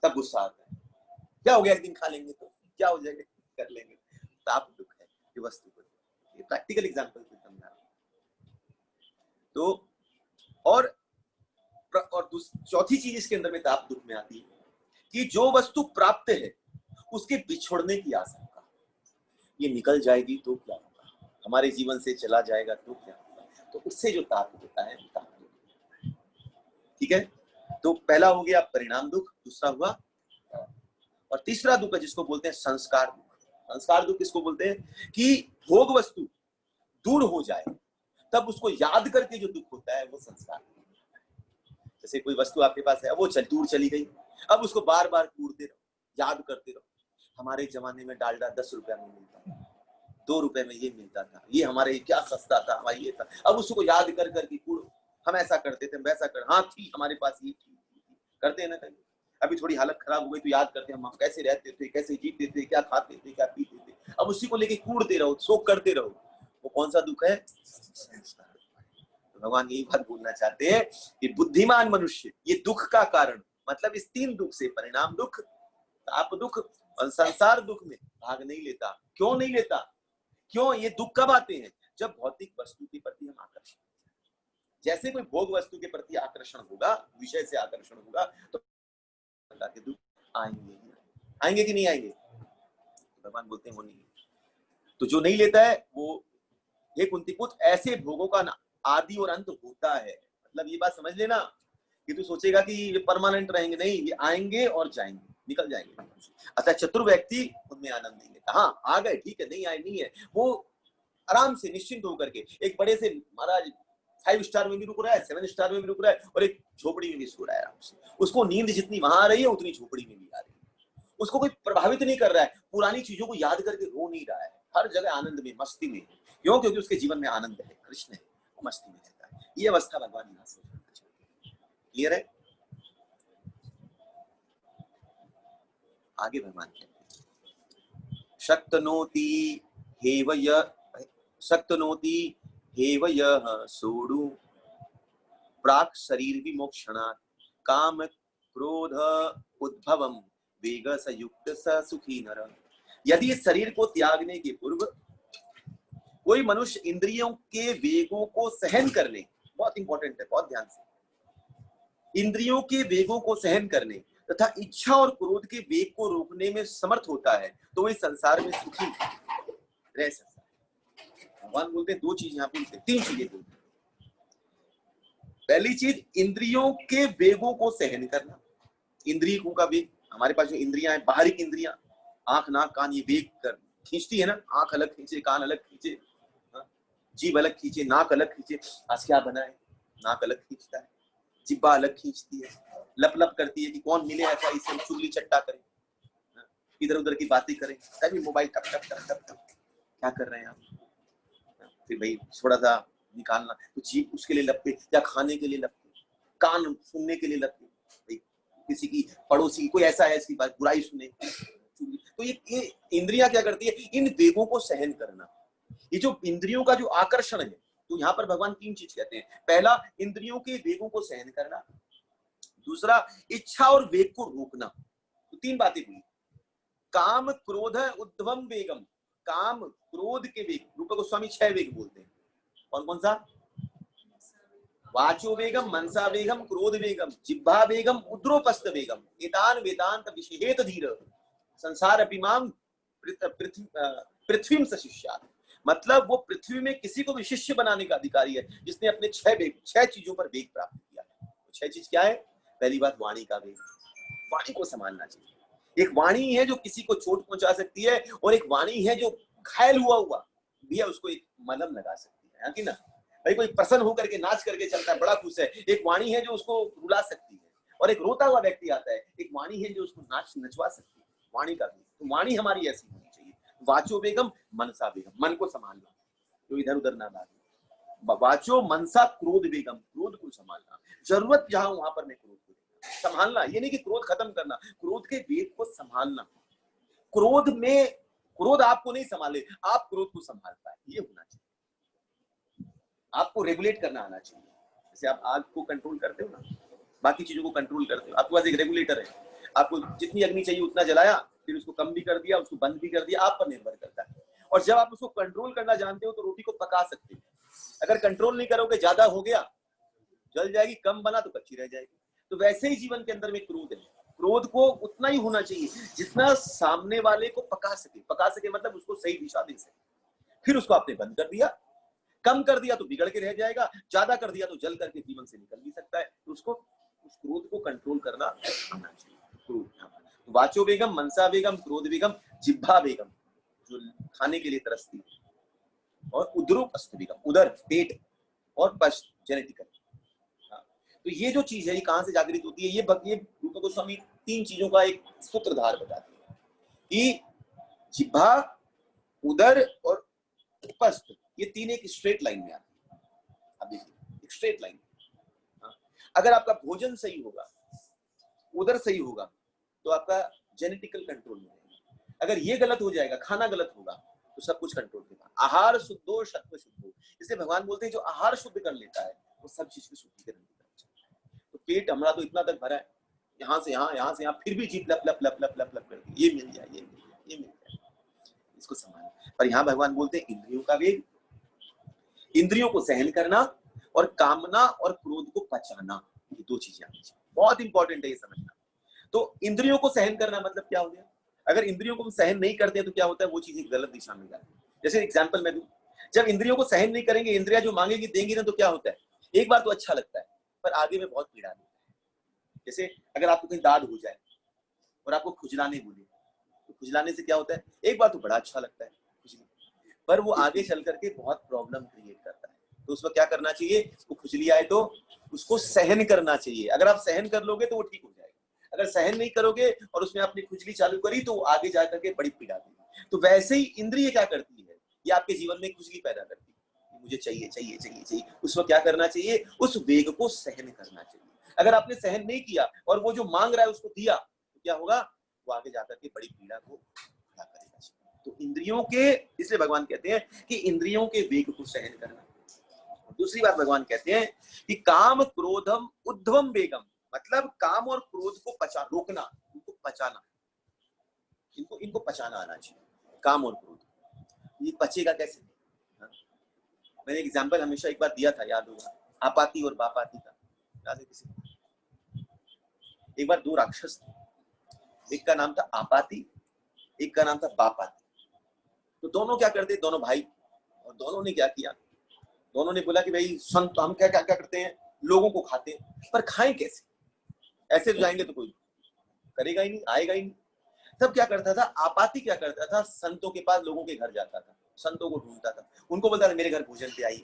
Speaker 1: तब गुस्सा आता है। क्या हो गया, एक दिन खा लेंगे तो क्या हो जाएगा, कर लेंगे, ताप दुख है ये वस्तु को। ये प्रैक्टिकल एग्जांपल से समझा रहा हूं। तो और चौथी चीज इसके अंदर में ताप दुख में आती है कि जो वस्तु प्राप्त है उसके बिछोड़ने की आशंका, ये निकल जाएगी तो क्या होगा, हमारे जीवन से चला जाएगा तो क्या होगा, तो उससे जो ताप होता है ताप दुख। ठीक है, तो पहला हो गया परिणाम दुख, दूसरा हुआ, और तीसरा दुख है जिसको बोलते हैं संस्कार दुख। संस्कार दुख किसको बोलते हैं कि भोग वस्तु दूर हो जाए तब उसको याद करके जो दुख होता है वो संस्कार। जैसे कोई वस्तु आपके पास है, वो दूर चली गई, अब उसको बार बार कूटते रहो, याद करते रहो। हमारे जमाने में डालडा 10 रुपया में मिलता था, 2 रुपए में ये मिलता था, ये हमारे क्या सस्ता था, हमारा ये था। अब उसको याद कर करके कूड़ो, हम ऐसा करते थे, वैसा कर, हाँ थी हमारे पास ये थी, करते हैं ना कहीं। अभी थोड़ी हालत खराब हो गई तो याद करते हैं हम कैसे रहते थे, कैसे जीते थे, क्या खाते थे, क्या पीते थे। अब उसी को लेके कूड़ते रहो, शोक करते रहो, वो कौन सा दुख है। तो भगवान यही बात बोलना चाहते हैं कि बुद्धिमान मनुष्य ये दुख का कारण, मतलब इस 3 दुख से, परिणाम दुख, ताप दुख और संसार दुख में भाग नहीं लेता। क्यों नहीं लेता, क्यों ये दुख कब आते हैं, जब भौतिक वस्तु के प्रति हम आकर्षित, जैसे कोई भोग वस्तु के प्रति आकर्षण होगा, विषय से आकर्षण होगा, तो के दुख आएंगे, आएंगे कि नहीं आएंगे। भगवान बोलते हैं वो नहीं, तो जो नहीं लेता है वो, हे कुंती पुत्र, ऐसे भोगों का आदि और अंत होता है। मतलब ये बात समझ लेना कि तू सोचेगा कि ये परमानेंट रहेंगे, नहीं, ये आएंगे और जाएंगे, निकल जाएंगे। अतः चतुर व्यक्ति उनमें आनंद नहीं लेता। हाँ आ गए ठीक है, नहीं आए नहीं है, वो आराम से निश्चिंत होकर के एक बड़े से महाराज 5 स्टार में भी रुक रहा है, 7 स्टार में भी रुक रहा है, और एक झोपड़ी में भी सो रहा है आराम से। उसको नींद जितनी वहां आ रही है उतनी झोपड़ी में भी आ रही है। उसको कोई प्रभावित नहीं कर रहा है, पुरानी चीजों को याद करके रो नहीं रहा है, हर जगह आनंद में, मस्ती में। क्यों, क्योंकि उसके जीवन में आनंद है, कृष्ण है, वो मस्ती में रहता है। ये अवस्था भगवान यहाँ से क्लियर है। आगे भगवान कहते हैं शक्तनोति हेवयः सोडु प्राक शरीर विमोक्षणात् काम क्रोध उद्भवम वेग संयुक्त स सुखी नर। यदि इस शरीर को त्यागने के पूर्व कोई मनुष्य इंद्रियों के वेगों को सहन करने, बहुत इंपॉर्टेंट है, बहुत ध्यान से, इंद्रियों के वेगों को सहन करने तथा इच्छा और क्रोध के वेग को रोकने में समर्थ होता है, तो वह संसार में सुखी रह सकता है। भगवान बोलते हैं 2 चीज यहाँ पे, 3 चीजें बोलते हैं। पहली चीज, इंद्रियों के वेगों को सहन करना। इंद्रियों का वेग, हमारे पास जो इंद्रियां हैं, बाहरी इंद्रियां, आंख नाक कान, ये वेग कर खींचती है ना, आंख अलग खींचे, कान अलग खींचे, जीभ अलग खींचे, नाक अलग खींचे। आज क्या बना है, नाक अलग खींचता है, जिब्बा अलग खींचती है, लप लप करती है कि कौन मिले ऐसा, इससे चुगली चट्टा करें, इधर उधर की बातें करें, तभी मोबाइल टप टप टप टप टप, क्या कर रहे हैं आप। फिर भाई थोड़ा सा निकालना, तो जीभ उसके लिए लपके, या खाने के लिए लपके, कान सुनने के लिए लपके, भाई किसी की पड़ोसी की कोई ऐसा है इसकी बात बुराई सुने। तो ये इंद्रियां क्या करती है, इन वेगों को सहन करना। ये जो इंद्रियों का जो आकर्षण है, तो यहाँ पर भगवान 3 चीज कहते हैं। पहला, इंद्रियों के वेगों को सहन करना। दूसरा, इच्छा और वेग को रोकना। तो 3 बातें हुई, काम क्रोध उद्भवम वेगम, काम क्रोध के वेग, रूप गोस्वामी 6 वेग बोलते हैं। कौन कौन सा, वाचो वेगम, मनसा वेगम, क्रोध वेगम, जिह्वा वेगम, उद्रोपस्थ वेगम, एतान वेदांत विषयेत धीर संसार अपिमाम पृथ्वी सशिष्यात्। मतलब वो पृथ्वी में किसी को भी शिष्य बनाने का अधिकारी है जिसने अपने छह चीजों पर वेग प्राप्त किया है। छह चीज क्या है? पहली बात वाणी का वेग, वाणी को संभालना चाहिए। एक वाणी है जो किसी को चोट पहुंचा सकती है, और एक वाणी है जो घायल हुआ भी है उसको एक मलहम लगा सकती है कि ना। भाई कोई प्रसन्न होकर के नाच करके चलता है, बड़ा खुश है, एक वाणी है जो उसको रुला सकती है। और एक रोता हुआ व्यक्ति आता है, एक वाणी है जो उसको नचवा सकती है। वाणी का भी तो वाणी हमारी ऐसी होनी चाहिए। वाचो बेगम, मनसा बेगम, मन को संभालना, तो इधर उधर ना भागे। वाचो मनसा क्रोध बेगम, क्रोध को संभालना, जरूरत जहां वहां पर मैं क्रोध को संभालना। ये नहीं कि क्रोध खत्म करना, क्रोध के वेग को संभालना। क्रोध में क्रोध आपको नहीं संभाले, आप क्रोध को संभाल पाए, ये होना चाहिए। आपको रेगुलेट करना आना चाहिए। जैसे आप आग को कंट्रोल करते हो ना, बाकी चीजों को कंट्रोल करते हो, आपके पास एक रेगुलेटर है। आपको जितनी अग्नि चाहिए उतना जलाया, फिर उसको कम भी कर दिया, उसको बंद भी कर दिया, आप पर निर्भर करता है। और जब आप उसको कंट्रोल करना जानते हो तो रोटी को पका सकते हो। अगर कंट्रोल नहीं करोगे, ज्यादा हो गया जल जाएगी, कम बना तो कच्ची रह जाएगी। तो वैसे ही जीवन के अंदर में क्रोध है। क्रोध को उतना ही होना चाहिए जितना सामने वाले को पका सके। पका सके मतलब उसको सही दिशा दे सके। फिर उसको आपने बंद कर दिया, कम कर दिया तो बिगड़ के रह जाएगा, ज्यादा कर दिया तो जल करके जीवन से निकल भी सकता है। तो उसको उस क्रोध को कंट्रोल करना आना चाहिए। क्रोध, वाचो बेगम, मनसा बेगम, क्रोध बेगम, जिह्वा बेगम जो खाने के लिए तरसती है, और उदरोपस्थ बेगम, उदर पेट, और पश्च जेनेटिकल। तो ये जो चीज है ये कहां से जागृत होती है? ये रूपा गोस्वामी तीन चीजों का एक सूत्रधार बताते हैं कि जिह्वा, उदर और उपस्थ, ये तीन एक स्ट्रेट लाइन में आते हैं। अब देखिए एक स्ट्रेट लाइन, अगर आपका भोजन सही होगा, उदर सही होगा, तो आपका जेनेटिकल कंट्रोल में रहेगा। अगर ये गलत हो जाएगा, खाना गलत होगा, तो सब कुछ कंट्रोल होगा। आहार शुद्धो सत्व शुद्धो, इसलिए भगवान बोलते हैं जो आहार शुद्ध कर लेता है वो सब चीज की शुद्धिकरण की तरफ चलता है। तो पेट हमारा तो इतना तक भरा है, यहाँ से यहाँ, फिर भी जीत लप लप लप लप लप लप करती, ये मिल जाए, ये मिल जाए, ये मिल जाए, इसको संभालना। पर यहाँ भगवान बोलते हैं इंद्रियों का वेग, इंद्रियों को सहन करना, और कामना और क्रोध को पचाना, ये दो चीजें आनी चाहिए। बहुत इंपॉर्टेंट है ये समझना। तो इंद्रियों को सहन करना मतलब क्या हो गया? अगर इंद्रियों को हम सहन नहीं करते हैं तो क्या होता है? वो चीज एक गलत दिशा में जाती है। जैसे एग्जांपल मैं दूं, जब इंद्रियों को सहन नहीं करेंगे, इंद्रियां जो मांगेगी देंगी ना, तो क्या होता है? एक बार तो अच्छा लगता है, पर आगे में बहुत पीड़ा देता है। जैसे अगर आपको कहीं दाद हो जाए और आपको खुजलाने बोले, तो खुजलाने से क्या होता है? एक बार तो बड़ा अच्छा लगता है खुजली, पर वो आगे चल करके बहुत प्रॉब्लम क्रिएट करता है। तो उसमें क्या करना चाहिए? वो खुजली आए तो उसको सहन करना चाहिए। अगर आप सहन कर लोगे तो वो ठीक हो जाएगा। अगर सहन नहीं करोगे और उसमें अपनी खुजली चालू करी तो आगे जाकर के बड़ी पीड़ा देगी। तो वैसे ही इंद्रिय क्या करती है? ये आपके जीवन में खुजली पैदा करती है, मुझे चाहिए चाहिए चाहिए चाहिए। उसको क्या करना चाहिए? उस वेग को सहन करना चाहिए। अगर आपने सहन नहीं किया और वो जो मांग रहा है उसको दिया, तो क्या होगा? वो आगे जाकर के बड़ी पीड़ा को क्या करेगा। तो इंद्रियों के, इसलिए भगवान कहते हैं कि इंद्रियों के वेग को सहन करना। दूसरी बात भगवान कहते हैं कि काम क्रोधम उद्धवम वेगम, मतलब काम और क्रोध को रोकना, इनको पचाना, इनको पचाना आना चाहिए। काम और क्रोध, ये पचेगा कैसे? मैंने एग्जांपल हमेशा एक बार दिया था, याद होगा, आपाती और बापाती का। याद है किसी? एक बार दो राक्षस थे, एक का नाम था आपाती, एक का नाम था बापाती। तो दोनों क्या करते? दोनों भाई, और दोनों ने क्या किया? दोनों ने बोला कि भाई संत, हम क्या क्या क्या करते हैं, लोगों को खाते हैं, पर खाएं कैसे? ऐसे तो जाएंगे तो कोई करेगा ही नहीं, आएगा ही नहीं। तब क्या करता था आपाती? क्या करता था? संतों के पास, लोगों के घर जाता था, संतों को ढूंढता था, उनको बोलता था मेरे घर भोजन पे आइए,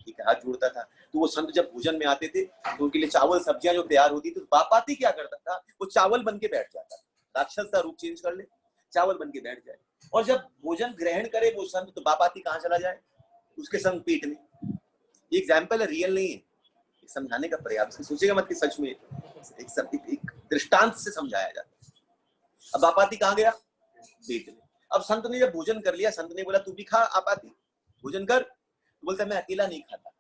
Speaker 1: ठीक है, हाथ जोड़ता था। तो वो संत जब भोजन में आते थे तो उनके लिए चावल सब्जियां जो तैयार होती थी, तो बापाती क्या करता था? वो चावल बन के बैठ जाता था। राक्षस का रूप चेंज कर ले, चावल बन के बैठ जाए, और जब भोजन ग्रहण करे वो संत, तो बापाती कहाँ चला जाए? उसके संग पेट में। एग्जाम्पल है, रियल नहीं है, समझाने का प्रयास। सोचेगा मत कि सच में एक दृष्टांत से समझाया जाता है। अब आपाती कहाँ गया? पेट में। अब संत ने जब भोजन कर लिया, संत ने बोला तू भी खा आपाती, भोजन कर। तो बोलता मैं अकेला नहीं खाता।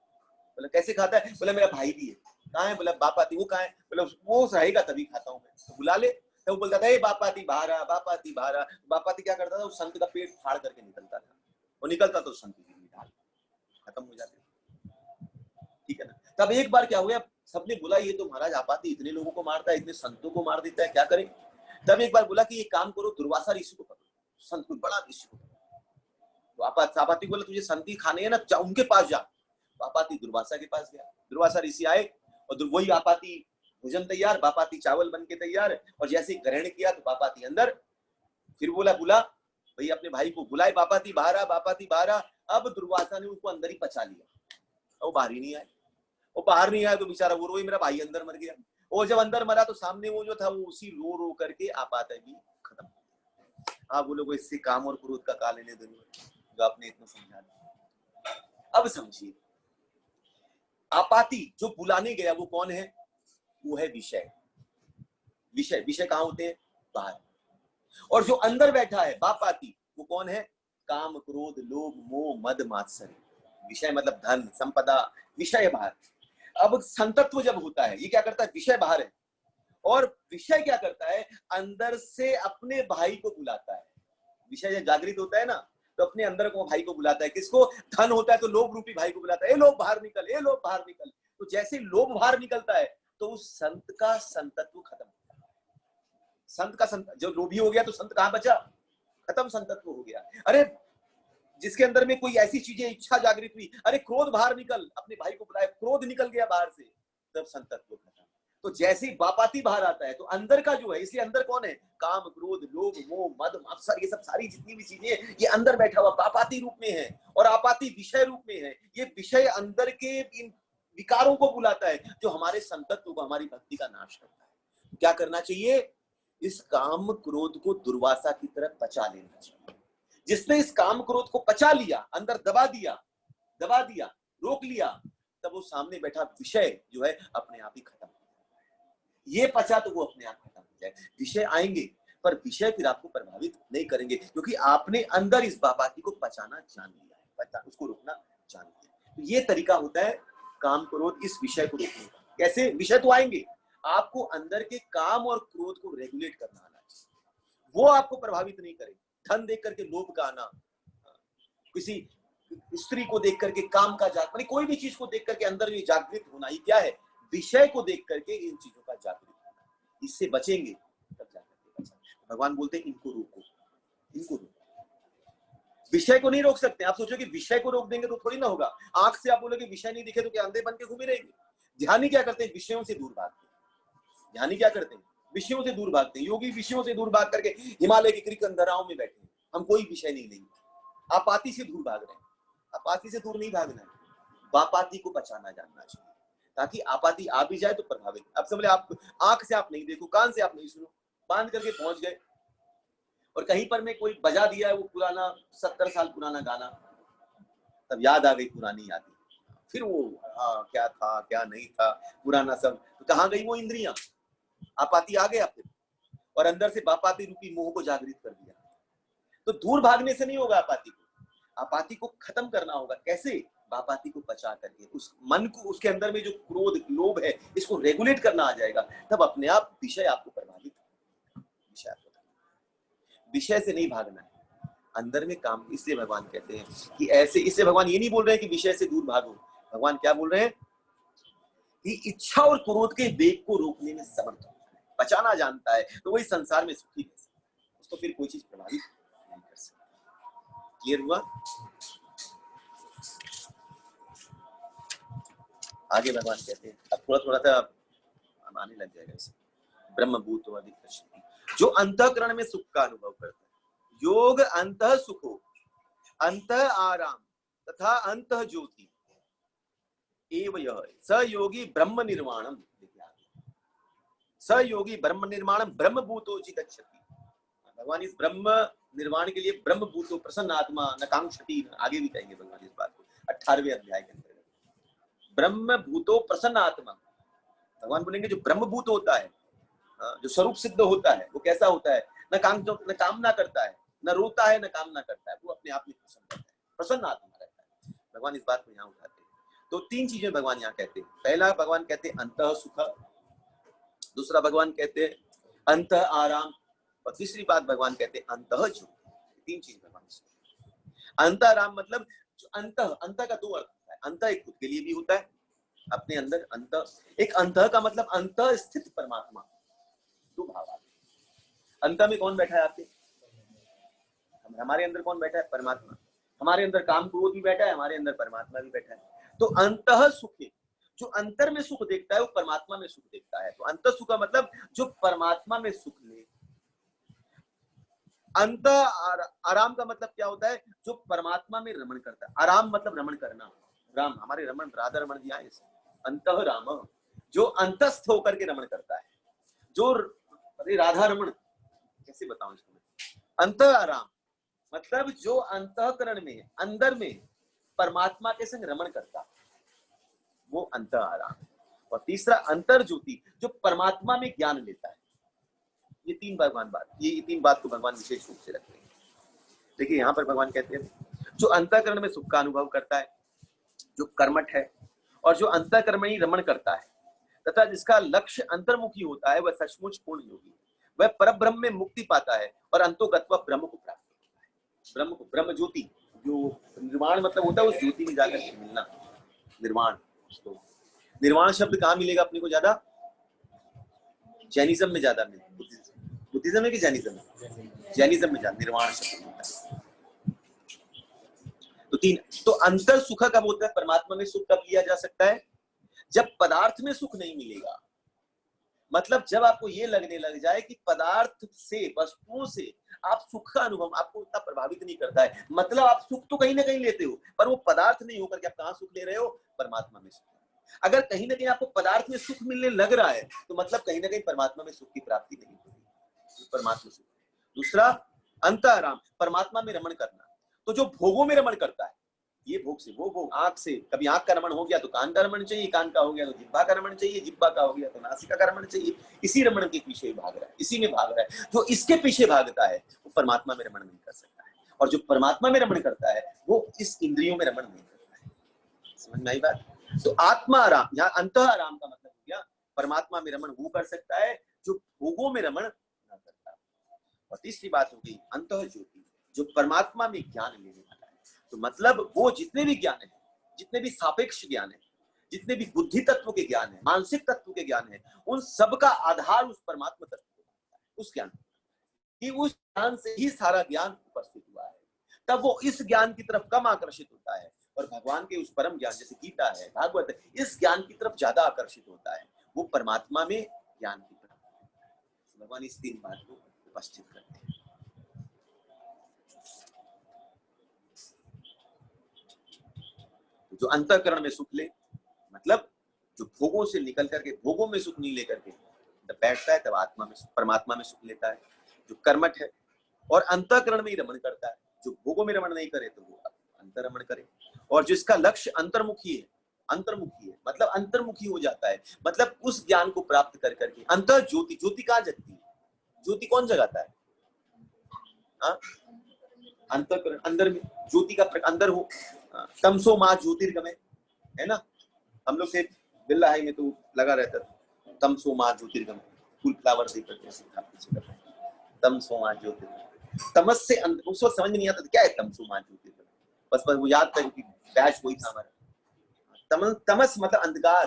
Speaker 1: बोला कैसे खाता है? बोला मेरा भाई भी है। कहाँ है? बोला बापाती। वो कहाँ है? बोला वो रहेगा तभी खाता हूँ मैं, तो बुला ले। तो वो बोलता था ए बापाती भारा, बापाती भारा। बापाती क्या करता था? उस संत का पेट फाड़ करके निकलता था, वो निकलता तो संत की डाल खत्म हो जाती, ठीक है ना। तब एक बार क्या हुआ, सबने बोला ये तो महाराज आपाती इतने लोगों को मारता है, इतने संतों को मार देता है, क्या करें। तब एक बार बोला कि ये काम करो, दुर्वासा ऋषि को पकड़ो, संत कोई बड़ा ऋषि को। तो आपाती बोला तुझे संति खाने है ना, जा उनके पास जा। तो आपाती दुर्वासा के पास गया। दुर्वासा ऋषि आए और वही आपाती भोजन तैयार, बापाती चावल बन के तैयार, और जैसे ग्रहण किया तो बापाती अंदर। फिर बोला बुला भाई अपने भाई को बुलाए, बापाती बाहर आ, बापाती बाहर आ। अब दुर्वासा ने उसको अंदर ही पचा लिया, वो बाहर ही नहीं आए। वो बाहर नहीं आया तो बेचारा वो रोई, मेरा भाई अंदर मर गया। और जब अंदर मरा तो सामने वो जो था वो उसी रो रो करके आपाता भी खत्म। आप बोलो कोई इससे काम और क्रोध का का लेने देने, जो आपने इतना समझा दिया। अब समझिए, आपाती जो बुलाने गया वो कौन है? वो है विषय। विषय विषय कहाँ होते हैं? बाहर। और जो अंदर बैठा है बापाती, वो कौन है? काम क्रोध लोभ मोह मद मात्सर्य। विषय मतलब धन संपदा, विषय बाहर। अब संतत्व जब होता है, ये क्या करता है? विषय बाहर है, और विषय क्या करता है? अंदर से अपने भाई को बुलाता है। विषय जब जागृत होता है ना, तो अपने अंदर को भाई को बुलाता है। किसको? धन होता है तो लोभ रूपी भाई को बुलाता है, ए लोभ बाहर निकल, ए लोभ बाहर निकल। तो जैसे लोभ बाहर निकलता है तो उस संत का संतत्व खत्म होता है। संत का संत जो लोभी हो गया तो संत कहां बचा? खत्म, संतत्व हो गया। अरे जिसके अंदर में कोई ऐसी चीजें इच्छा जागृत हुई, अरे क्रोध बाहर निकल, अपने भाई को बुलाए, क्रोध निकल गया बाहर से, तब संतत्व खत्म। तो जैसे ही बापाती बाहर आता है तो अंदर का जो है, इसलिए अंदर कौन है? काम क्रोध लोभ मोह मद मात्सर्य, ये सब सारी जितनी भी चीजें ये अंदर बैठा हुआ बापाती रूप में है, और आपाती विषय रूप में है। ये विषय अंदर के इन विकारों को बुलाता है जो हमारे संतत्व को, हमारी भक्ति का नाश करता है। क्या करना चाहिए? इस काम क्रोध को दुर्वासा की तरह पचा लेना चाहिए। जिसने इस काम क्रोध को पचा लिया, अंदर दबा दिया, रोक लिया, तब वो सामने बैठा विषय जो है अपने आप ही खत्म। ये पचा तो वो अपने आप खत्म हो जाए। विषय आएंगे पर विषय फिर आपको प्रभावित नहीं करेंगे, क्योंकि आपने अंदर इस बापाती को पचाना जान लिया है, उसको रोकना जान लिया। तो ये तरीका होता है काम क्रोध इस विषय को रोकने का। कैसे? विषय तो आएंगे, आपको अंदर के काम और क्रोध को रेगुलेट करना आना चाहिए, वो आपको प्रभावित नहीं करेगा। धन देख करके लोभ का आना, किसी स्त्री को देख करके काम का जागृत, कोई भी चीज को देख करके अंदर ये जागृत होना, ये क्या है? विषय को देख करके इन चीजों का जागृत होना। इससे बचेंगे तब जाकर बचा। भगवान बोलते हैं इनको रोको, इनको रोको। विषय को नहीं रोक सकते। आप सोचो कि विषय को रोक देंगे तो थोड़ी ना होगा। आंख से आप बोलोगे विषय नहीं दिखे तो क्या अंधे बन के घूमे रहेंगे? ध्यानी क्या करते हैं? विषयों से दूर भागते हैं। ध्यानी क्या करते हैं? विषयों से दूर भागते हैं। योगी विषयों से दूर भाग करके हिमालय की कृकंधराओं में बैठे हैं, हम कोई विषय नहीं लेंगे। आपाती से दूर भाग रहे हैं। आपाती से दूर नहीं भागना है, बापाती को बचाना जानना चाहिए, ताकि आपाती आ भी जाए तो प्रभावित। अब समझे, आप आंख से आप नहीं देखो, कान से आप नहीं सुनो, बांध करके पहुंच गए, और कहीं पर में कोई बजा दिया है वो पुराना 70 साल पुराना गाना, तब याद आ गई पुरानी यादें। फिर वो क्या था क्या नहीं था पुराना सब, तो कहाँ गई वो इंद्रियां? आपाती आ गया फिर, और अंदर से बापाती रूपी मोह को जागृत कर दिया। तो दूर भागने से नहीं होगा, आपाती को खत्म करना होगा। कैसे? बापाती को बचा करके, उस मन को, उसके अंदर में जो क्रोध लोभ है, इसको रेगुलेट करना आ जाएगा, तब अपने आप विषय आपको प्रभावित, विषय से नहीं भागना है, अंदर में काम। इसलिए भगवान कहते हैं कि ऐसे, इसलिए भगवान ये नहीं बोल रहे हैं कि विषय से दूर भागो। भगवान क्या बोल रहे हैं? कि इच्छा और क्रोध के वेग को रोकने में समर्थ होता है, बचाना जानता है, तो वही संसार में सुखी है, उसको फिर कोई चीज प्रभावित नहीं कर सकती। क्लियर हुआ? आगे भगवान कहते हैं, अब थोड़ा थोड़ा सा आने लग जाएगा इसे। ब्रह्मभूतो अधिकृष्यति, जो अंतःकरण में सुख का अनुभव करता है। योग अंतः सुखो, अंतः आराम तथा अंतः ज्योति एव यः स योगी ब्रह्म निर्वाणम विद्याति। स योगी ब्रह्म निर्माणम ब्रह्मभूतो गच्छति। भगवान इस ब्रह्म निर्वाण के लिए ब्रह्मभूतो प्रसन्न आत्मा न कांक्षति, आगे भी कहेंगे भगवान इस बात को 18वें अध्याय के अंतर्गत। ब्रह्म भूतो प्रसन्न आत्मा, भगवान बोलेंगे जो ब्रह्मभूत होता है, जो स्वरूप सिद्ध होता है, वो कैसा होता है? न कामना करता है, न रोता है, न कामना करता है, वो अपने आप में प्रसन्न रहता है, प्रसन्न आत्मा रहता है। भगवान इस बात को यहाँ उठाते हैं। तो 3 चीजें भगवान यहाँ कहते हैं। पहला भगवान कहते हैं अंतः सुख, दूसरा भगवान कहते हैं अंतः आराम, और तीसरी बात भगवान कहते हैं अंतः ज्योति। 3 चीज भगवान। अंतः आराम मतलब अंतः, अंतः का 2 अर्थ होता है। अंतः एक खुद के लिए भी होता है, अपने अंदर एक अंतः का मतलब अंतः स्थित परमात्मा, दो भाव आते हैं। अंतः में कौन बैठा है आपके? हमारे अंदर कौन बैठा है? परमात्मा। हमारे अंदर काम क्रोध भी बैठा है, हमारे अंदर परमात्मा भी बैठा है। तो अंतः सुख है, जो अंतर में सुख देखता है वो परमात्मा में सुख देखता है। तो अंतः सुख का मतलब जो परमात्मा में सुख ले। अंत आराम का मतलब क्या होता है? जो परमात्मा में रमण करता है। आराम मतलब रमण करना। राम हमारे रमण, राधा रमण दिया है। अंतः राम, जो अंतस्थ होकर के रमण करता है। जो अरे राधा रमण कैसे बताऊं इसको? अंतः आराम मतलब जो अंतःकरण में, अंदर में परमात्मा के संग रमण करता है, वो अंतः आराम। और तीसरा अंतर ज्योति, जो परमात्मा में ज्ञान लेता है। ये तीन बात को भगवान विशेष रूप से रखते हैं। देखिए यहाँ पर भगवान कहते हैं जो अंतःकरण में सुख का अनुभव करता है, जो कर्मठ है, और जो अंतःकर्मणी रमण करता है तथा जिसका लक्ष्य अंतर्मुखी होता है, वह सचमुच पूर्ण योगी है। वह परब्रह्म में मुक्ति पाता है और अंतोगत्वा ब्रह्म को प्राप्त करता है। ब्रह्म को, ब्रह्म ज्योति, जो निर्वाण मतलब होता है उस ज्योति में जाकर के मिलना, निर्वाण। तो निर्वाण शब्द कहाँ मिलेगा अपने को ज्यादा? जैनिज्म में ज्यादा मिलेगा। बुद्धिज्म में कि जैनिज्म में? जैनिज्म में ज्यादा निर्वाण शब्द मिलता है। तो तीन, तो अंतर सुख कब होता है? परमात्मा में सुख कब लिया जा सकता है? जब पदार्थ में सुख नहीं मिलेगा। मतलब जब आपको ये लगने लग जाए कि पदार्थ से, वस्तुओं से आप सुख का अनुभव आपको उतना प्रभावित नहीं करता है। मतलब आप सुख तो कहीं ना कहीं लेते हो, पर वो पदार्थ नहीं होकर के आप कहां सुख ले रहे हो? परमात्मा में सुख। अगर कहीं ना कहीं आपको पदार्थ में सुख मिलने लग रहा है तो मतलब कहीं ना कहीं परमात्मा में सुख की प्राप्ति नहीं हो रही। परमात्मा सुख। दूसरा अंतः आराम, परमात्मा में रमण करना। तो जो भोगों में रमण करता है, ये भोग से वो भोग, आंख से कभी आंख का रमण हो गया तो कान का रमण चाहिए, कान का हो गया तो जिह्वा का रमण चाहिए, जिह्वा का हो गया तो नासिका का रमण चाहिए। इसी रमण के पीछे भाग रहा है, इसी में भाग रहा है। जो इसके पीछे भागता है वो परमात्मा में रमण नहीं कर सकता है, और जो परमात्मा में रमण करता है वो इस इंद्रियों में रमण नहीं करता है। समझ में आई बात? तो आत्मा आराम, यहाँ अंतः आराम का मतलब हो गया परमात्मा में रमण वो कर सकता है जो भोगों में रमण न करता। और तीसरी बात हो गई अंतः ज्योति, जो परमात्मा में ज्ञान लेने वाला है। तो मतलब वो जितने भी ज्ञान है, जितने भी सापेक्ष ज्ञान है, जितने भी बुद्धि तत्व के ज्ञान है, मानसिक तत्व के ज्ञान है, उन सब का आधार उस परमात्मा तत्व को मानता है, उस ज्ञान कि उस ज्ञान से ही सारा ज्ञान उपस्थित हुआ है। तब वो इस ज्ञान की तरफ कम आकर्षित होता है और भगवान के उस परम ज्ञान, जैसे गीता है, भागवत है, इस ज्ञान की तरफ ज्यादा आकर्षित होता है। वो परमात्मा में ज्ञान की तरफ। भगवान इस तीन बात को उपस्थित करते हैं। जो अंतःकरण में सुख ले, मतलब जो भोगों से निकल करके, भोगों में सुख नहीं लेकर के जब बैठता है तब आत्मा में, परमात्मा में सुख लेता है। जो कर्मठ है और अंतःकरण में ही रमण करता है, जो भोगों में रमण नहीं करे तो वो अंतरमण करे। और जिसका लक्ष्य अंतर्मुखी है, अंतर्मुखी है मतलब अंतर्मुखी हो जाता है, मतलब उस ज्ञान को प्राप्त कर करके। अंतर ज्योति, ज्योति कहाँ जगती है? ज्योति कौन जगाता है? अंतःकरण, अंदर में ज्योति का अंदर हो। तमसो मां ज्योतिर्गमय है ना, हम लोग से बिल्ला है में तो लगा रहता था तमसो मां ज्योतिर्गमय, फूल फ्लावर देख करके तमसो मां ज्योतिर्गमय। तमस से उसको समझ नहीं आता क्या है तमसो मां ज्योतिर्गमय, बस वो याद था कि बैच वही था हमारा। तमस मतलब अंधकार,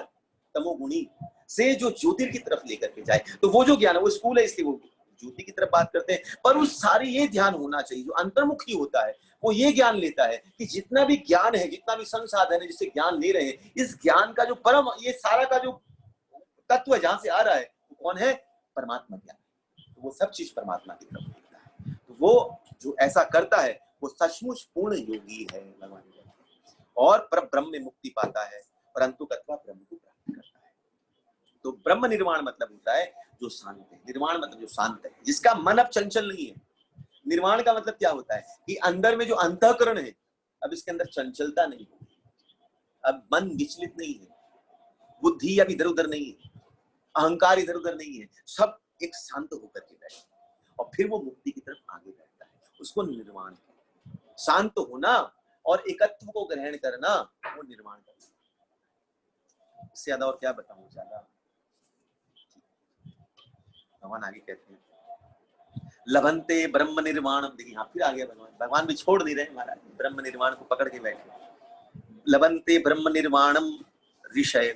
Speaker 1: तमोगुणी से जो ज्योतिर की तरफ लेकर के जाए। तो वो जो ज्ञान है वो स्कूल है, इसलिए वो ज्योति की तरफ बात करते हैं। पर उस सारे ये ध्यान होना चाहिए, जो अंतर्मुखी होता है वो ये ज्ञान लेता है कि जितना भी ज्ञान है, जितना भी संसाधन है जिससे ज्ञान ले रहे हैं, इस ज्ञान का जो परम, ये सारा का जो तत्व जहां से आ रहा है वो कौन है? परमात्मा ज्ञान। तो वो सब चीज परमात्मा की तरफ देखता है। तो वो जो ऐसा करता है वो सचमुच पूर्ण योगी है भगवान, और पर ब्रह्म में मुक्ति पाता है और अंतुकत्वा ब्रह्म को प्राप्त करता है। तो ब्रह्म निर्वाण मतलब होता है जो शांत है। निर्वाण मतलब जो शांत है, जिसका मन अब चंचल नहीं है। निर्वाण का मतलब क्या होता है कि अंदर में जो अंतःकरण है अब इसके अंदर चंचलता नहीं है, अब मन विचलित नहीं है, बुद्धि अब इधर उधर नहीं है, अहंकार इधर उधर नहीं है, सब एक शांत होकर के बैठे और फिर वो मुक्ति की तरफ आगे बढ़ता है। उसको निर्वाण, शांत होना और एकत्व को ग्रहण करना, वो निर्वाण करना। इससे ज्यादा और क्या बताऊं ज्यादा। भगवान आगे कहते हैं लभंते ब्रह्म निर्वाणम। देखिए यहाँ फिर आ गया भगवान, भगवान भी छोड़ नहीं रहे महाराज, ब्रह्म निर्वाण को पकड़ के बैठे। लभंते ब्रह्म निर्वाणम ऋषय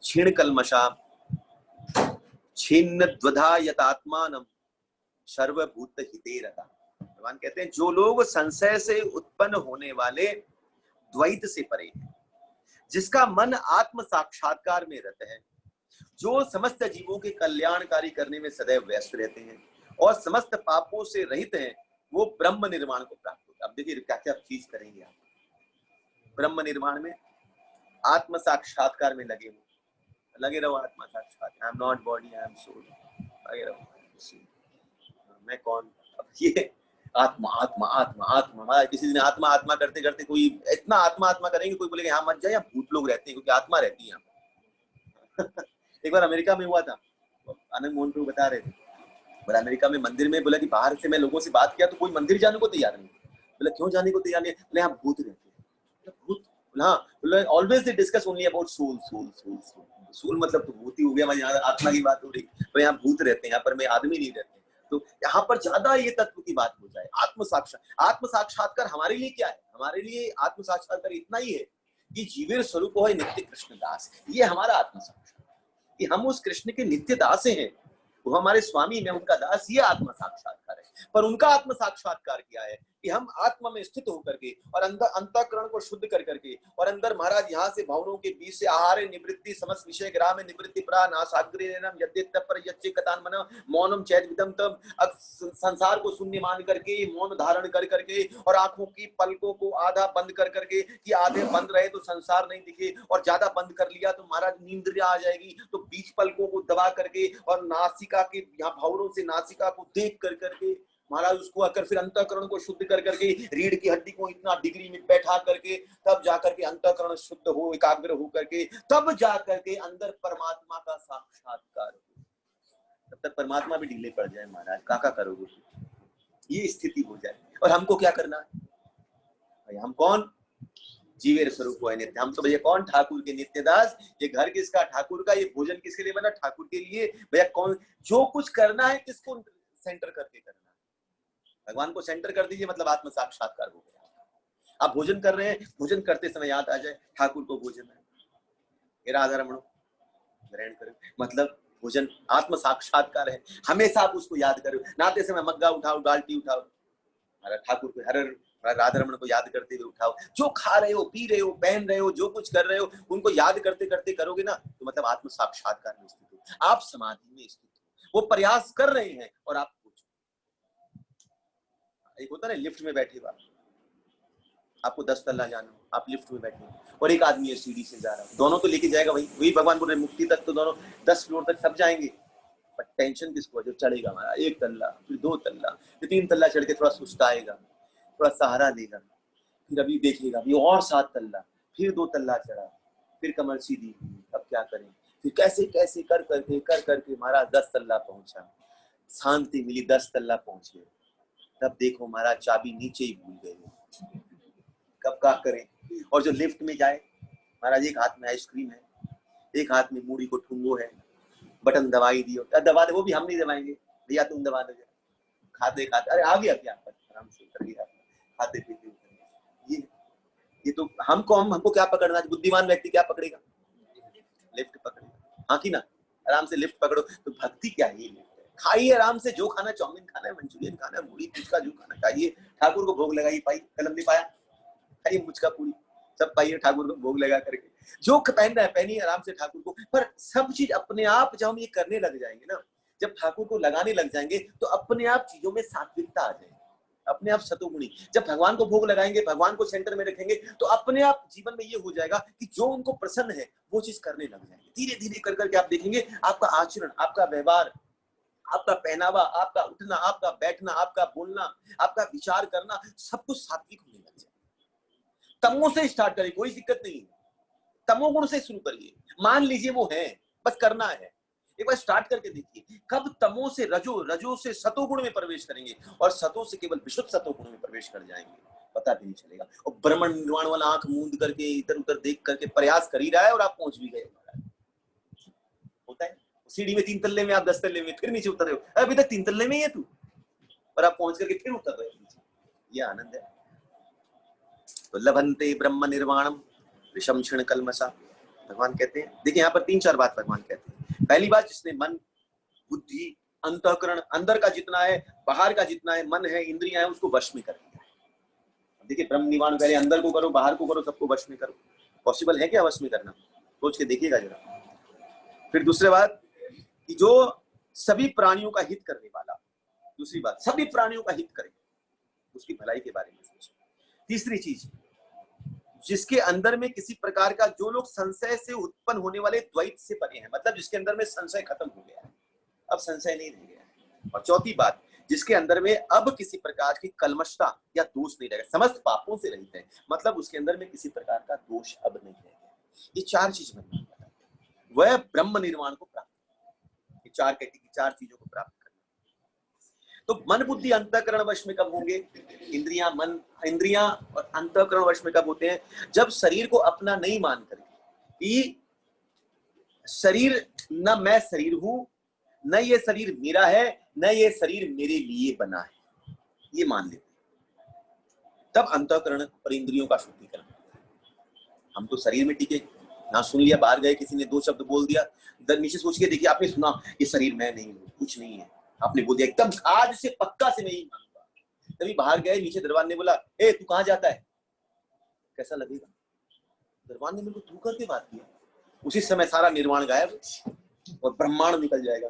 Speaker 1: क्षीण कलमशा छिन्न द्वधा यतात्मानम सर्वभूत हिते रता। भगवान कहते हैं जो लोग संशय से उत्पन्न होने वाले द्वैत से परे हैं, जिसका मन आत्म साक्षात्कार में रहता है, जो समस्त जीवों के कल्याणकारी करने में सदैव व्यस्त रहते हैं और समस्त पापों से रहित हैं, वो ब्रह्म निर्वाण को प्राप्त होता है। अब देखिए क्या क्या चीज करेंगे आप ब्रह्म निर्माण में, आत्म साक्षात्कार में लगे रहो आत्मा साक्षात्कार। I am not body, I am soul, लगे रहो। मैं कौन? अब ये आत्मा आत्मा आत्मा आत्मा, किसी दिन आत्मा आत्मा करते करते कोई इतना आत्मा आत्मा करेंगे, कोई बोलेगा यहाँ मत जाए, यहाँ भूत लोग रहते हैं, क्योंकि आत्मा रहती है यहाँ। एक बार अमेरिका में हुआ था, आनंद मोहन प्रभु बता रहे थे, बोला अमेरिका में मंदिर में, बोला कि बाहर से मैं लोगों से बात किया तो कोई मंदिर जाने को तैयार नहीं। बोला क्यों जाने को तैयार नहीं? बोले यहाँ भूत रहते हैं। भूत? हाँ, बोला always they discuss only about soul soul soul soul. Soul मतलब तो भूत ही हो गया, मैं यहाँ आत्मा की बात हो रही, तो यहाँ भूत रहते हैं, यहाँ पर मैं आदमी नहीं रहते। तो यहाँ पर ज्यादा ये तत्व की बात हो जाए। आत्म साक्षात्कार हमारे लिए क्या है? हमारे लिए आत्म साक्षात्कार इतना ही है कि जीवेर स्वरूप है नित्य कृष्ण दास। ये हमारा आत्म साक्षात्कार, कि हम उस कृष्ण के नित्य दास हैं, वो हमारे स्वामी, मैं उनका दास, ये आत्म साक्षात्कार है। पर उनका आत्म साक्षात्कार क्या है कि हम आत्मा में स्थित होकर के और अंदर अंतःकरण को शुद्ध कर करके, और अंदर महाराज यहाँ से भावनों के बीच से आहार निवृत्ति समस्त विषय ग्राम निवृत्ति प्रा नासाग्रेणम यद्यत पर यच्चे कतान मन मौनम चैत विदम तब। अब संसार को शून्य मान करके मौन धारण कर करके और आंखों की पलकों को आधा बंद कर करके, कि आधे बंद रहे तो संसार नहीं दिखे, और ज्यादा बंद कर लिया तो महाराज नींद आ जाएगी, तो बीच पलकों को दबा करके और नासिका के यहाँ भावरों से नासिका को देख कर करके महाराज उसको आकर फिर अंतःकरण को शुद्ध कर करके, रीढ़ की हड्डी को इतना डिग्री में बैठा करके, तब जाकर के अंतःकरण शुद्ध हो, एकाग्र हो करके, तब जाकर के अंदर परमात्मा का साक्षात्कार हो। तब तक परमात्मा भी ढीले पड़ जाए महाराज, काका करोगे, ये स्थिति हो जाए। और हमको क्या करना है भाई? हम कौन? जीवेर स्वरूप है नित्य। हम तो भैया कौन? ठाकुर के नित्य दास। ये घर किसका? ठाकुर का। ये भोजन किसके लिए बना? ठाकुर के लिए। भैया कौन? जो कुछ करना है किसको सेंटर करके करना है? भगवान को सेंटर कर दीजिए, मतलब आत्म साक्षात्कार हो गया। आप भोजन कर रहे हैं, भोजन करते समय याद आ जाए ठाकुर को भोजन है, राधा रमणो ग्रहण करो, मतलब भोजन आत्म साक्षात्कार है। हमेशा आप उसको याद करो, नहाते समय मग्गा उठाओ, बाल्टी उठाओ, ठाकुर को हर राधा रमण को याद करते हुए उठाओ। जो खा रहे हो, पी रहे हो, पहन रहे हो, जो कुछ कर रहे हो, उनको याद करते करते करोगे ना, तो मतलब आत्म साक्षात्कार में स्थित हो, आप समाधि में स्थित हो। वो प्रयास कर रहे हैं और आप एक होता है लिफ्ट में बैठे हुआ, आपको 10 तल्ला जाना, आप लिफ्ट में बैठे और एक आदमी है सीढ़ी से जा रहा है, दोनों तो लेके जाएगा वही भगवान बोल रहे मुक्ति तक तो दोनों 10 फ्लोर तक सब जाएंगे, पर टेंशन किसको है? जो चढ़ेगा हमारा 1 तल्ला, फिर 2 तल्ला, फिर 3 तल्ला चढ़ के थोड़ा सुस्ताएगा, थोड़ा सहारा लेगा, फिर अभी देखेगा अभी और 7 तल्ला, फिर 2 तल्ला चढ़ा, फिर कमर सीधी, अब क्या करें? फिर कैसे कैसे कर करके महाराज 10 तल्ला पहुंचा, शांति मिली, 10 तल्ला पहुंचे। तब देखो महाराज चाबी नीचे ही भूल गए, कब क्या करें? और जो लिफ्ट में जाए महाराज, एक हाथ में आइसक्रीम है, एक हाथ में मूढ़ी को ठुंगो है, बटन दवाई दियो, दबा दे, वो भी हम नहीं दबाएंगे भैया, तुम दबा दो, खाते खाते अरे आ गया क्या, आराम से उतर गया, खाते पीते ये तो हमको क्या पकड़ना? बुद्धिमान व्यक्ति क्या पकड़ेगा? लिफ्ट पकड़ेगा, हाँ की ना, आराम से लिफ्ट पकड़ो। तो भक्ति क्या है? खाइए आराम से, जो खाना, चाउमीन खाना है, मंचूरियन खाना है, पूरी पुचका जो खाना खाइए, ठाकुर को भोग लगाइए, पाई कलम नहीं पाया, खाइए पुचका पूरी सब पाइए, ठाकुर को भोग लगा करके, जो पहनना है पहनिए आराम से ठाकुर को। पर सब चीज अपने आप जब हम ये करने लग जाएंगे ना, जब ठाकुर को लगाने लग जाएंगे, तो अपने आप चीजों में सात्विकता आ जाएगी, अपने आप सतोगुणी। जब भगवान को भोग लगाएंगे, भगवान को सेंटर में रखेंगे, तो अपने आप जीवन में ये हो जाएगा कि जो उनको प्रसन्न है वो चीज करने लग जाएंगे। धीरे धीरे कर करके आप देखेंगे आपका आचरण, आपका व्यवहार, आपका पहनावा, आपका उठना, आपका बैठना, आपका बोलना, आपका विचार करना, सब कुछ सात्विक होने लग जाए। तमो से स्टार्ट करिए, कोई दिक्कत नहीं, तमोगुण से शुरू करिए, मान लीजिए वो है, बस करना है, एक बार स्टार्ट करके देखिए। कब तमो से रजो, रजो से सतोगुण में प्रवेश करेंगे, और सतो से केवल विशुद्ध सतोगुण में प्रवेश कर जाएंगे, पता भी नहीं चलेगा। और ब्रह्म निर्वाण वाला आंख मूंद करके इधर उधर देख करके प्रयास कर ही रहा है, और आप पहुंच भी गए। होता है सीढ़ी में 3 तल्ले में, आप 10 तल्ले में, फिर नीचे उतर रहे हो, अभी तक 3 तल्ले में ही है तू, और आप पहुंच करके फिर उतर रहे हो नीचे। ये आनंद है। तो लभन्ते ब्रह्म निर्वाणम विषम क्षण कलमसा, भगवान कहते हैं, देखिए यहाँ पर 3-4 बात भगवान कहते हैं। पहली बात, जिसने मन, बुद्धि, अंतःकरण, अंदर का जितना है, बाहर का जितना है, मन है, इंद्रियां है, उसको वश में कर लिया है। देखिए ब्रह्म निर्वाण पहले अंदर को करो, बाहर को करो, सबको वश में करो। पॉसिबल है क्या वश में करना? सोच के देखिएगा जरा। फिर दूसरी बात कि जो सभी प्राणियों का हित करने वाला, दूसरी बात सभी प्राणियों का हित करे, उसकी भलाई के बारे में सोचो। तीसरी चीज, जिसके अंदर में किसी प्रकार का, जो लोग संशय से उत्पन्न होने वाले द्वैत से परे हैं, मतलब जिसके अंदर में संशय खत्म हो गया है, अब संशय नहीं रह गया है। और चौथी बात, जिसके अंदर में अब किसी प्रकार की कलमशता या दोष नहीं रहेगा, समस्त पापों से रहित है, मतलब उसके अंदर में किसी प्रकार का दोष अब नहीं रह गया। ये 4 चीज भगवान बताते हैं, वह ब्रह्म निर्वाण को प्राप्त, ये 4 कैटेगरी, 4 चीजों को प्राप्त करना। तो मन, बुद्धि, अंतःकरण वश में कब होंगे? इंद्रियां और अंतःकरण वश में कब होते हैं? जब शरीर को अपना नहीं मान करके कि शरीर, न मैं शरीर हूं, न ये शरीर मेरा है, न ये शरीर मेरे लिए बना है, ये मान लेते, तब अंतःकरण और इंद्रियों का शुद्धिकरण। हम तो शरीर में टिके, ना सुन लिया, बाहर गए, किसी ने 2 शब्द बोल दिया, नीचे सोच के देखिए, आपने सुना ये शरीर मैं नहीं हूं, कुछ नहीं है, आपने बोल दिया एकदम आज से पक्का से नहीं मानूंगा, तभी बाहर गए, नीचे दरबार ने बोला, ए तू कहां जाता है? कैसा लगेगा? दरबार ने मेरे को तू करके बात किया, उसी समय सारा निर्वाण गायब और ब्रह्मांड निकल जाएगा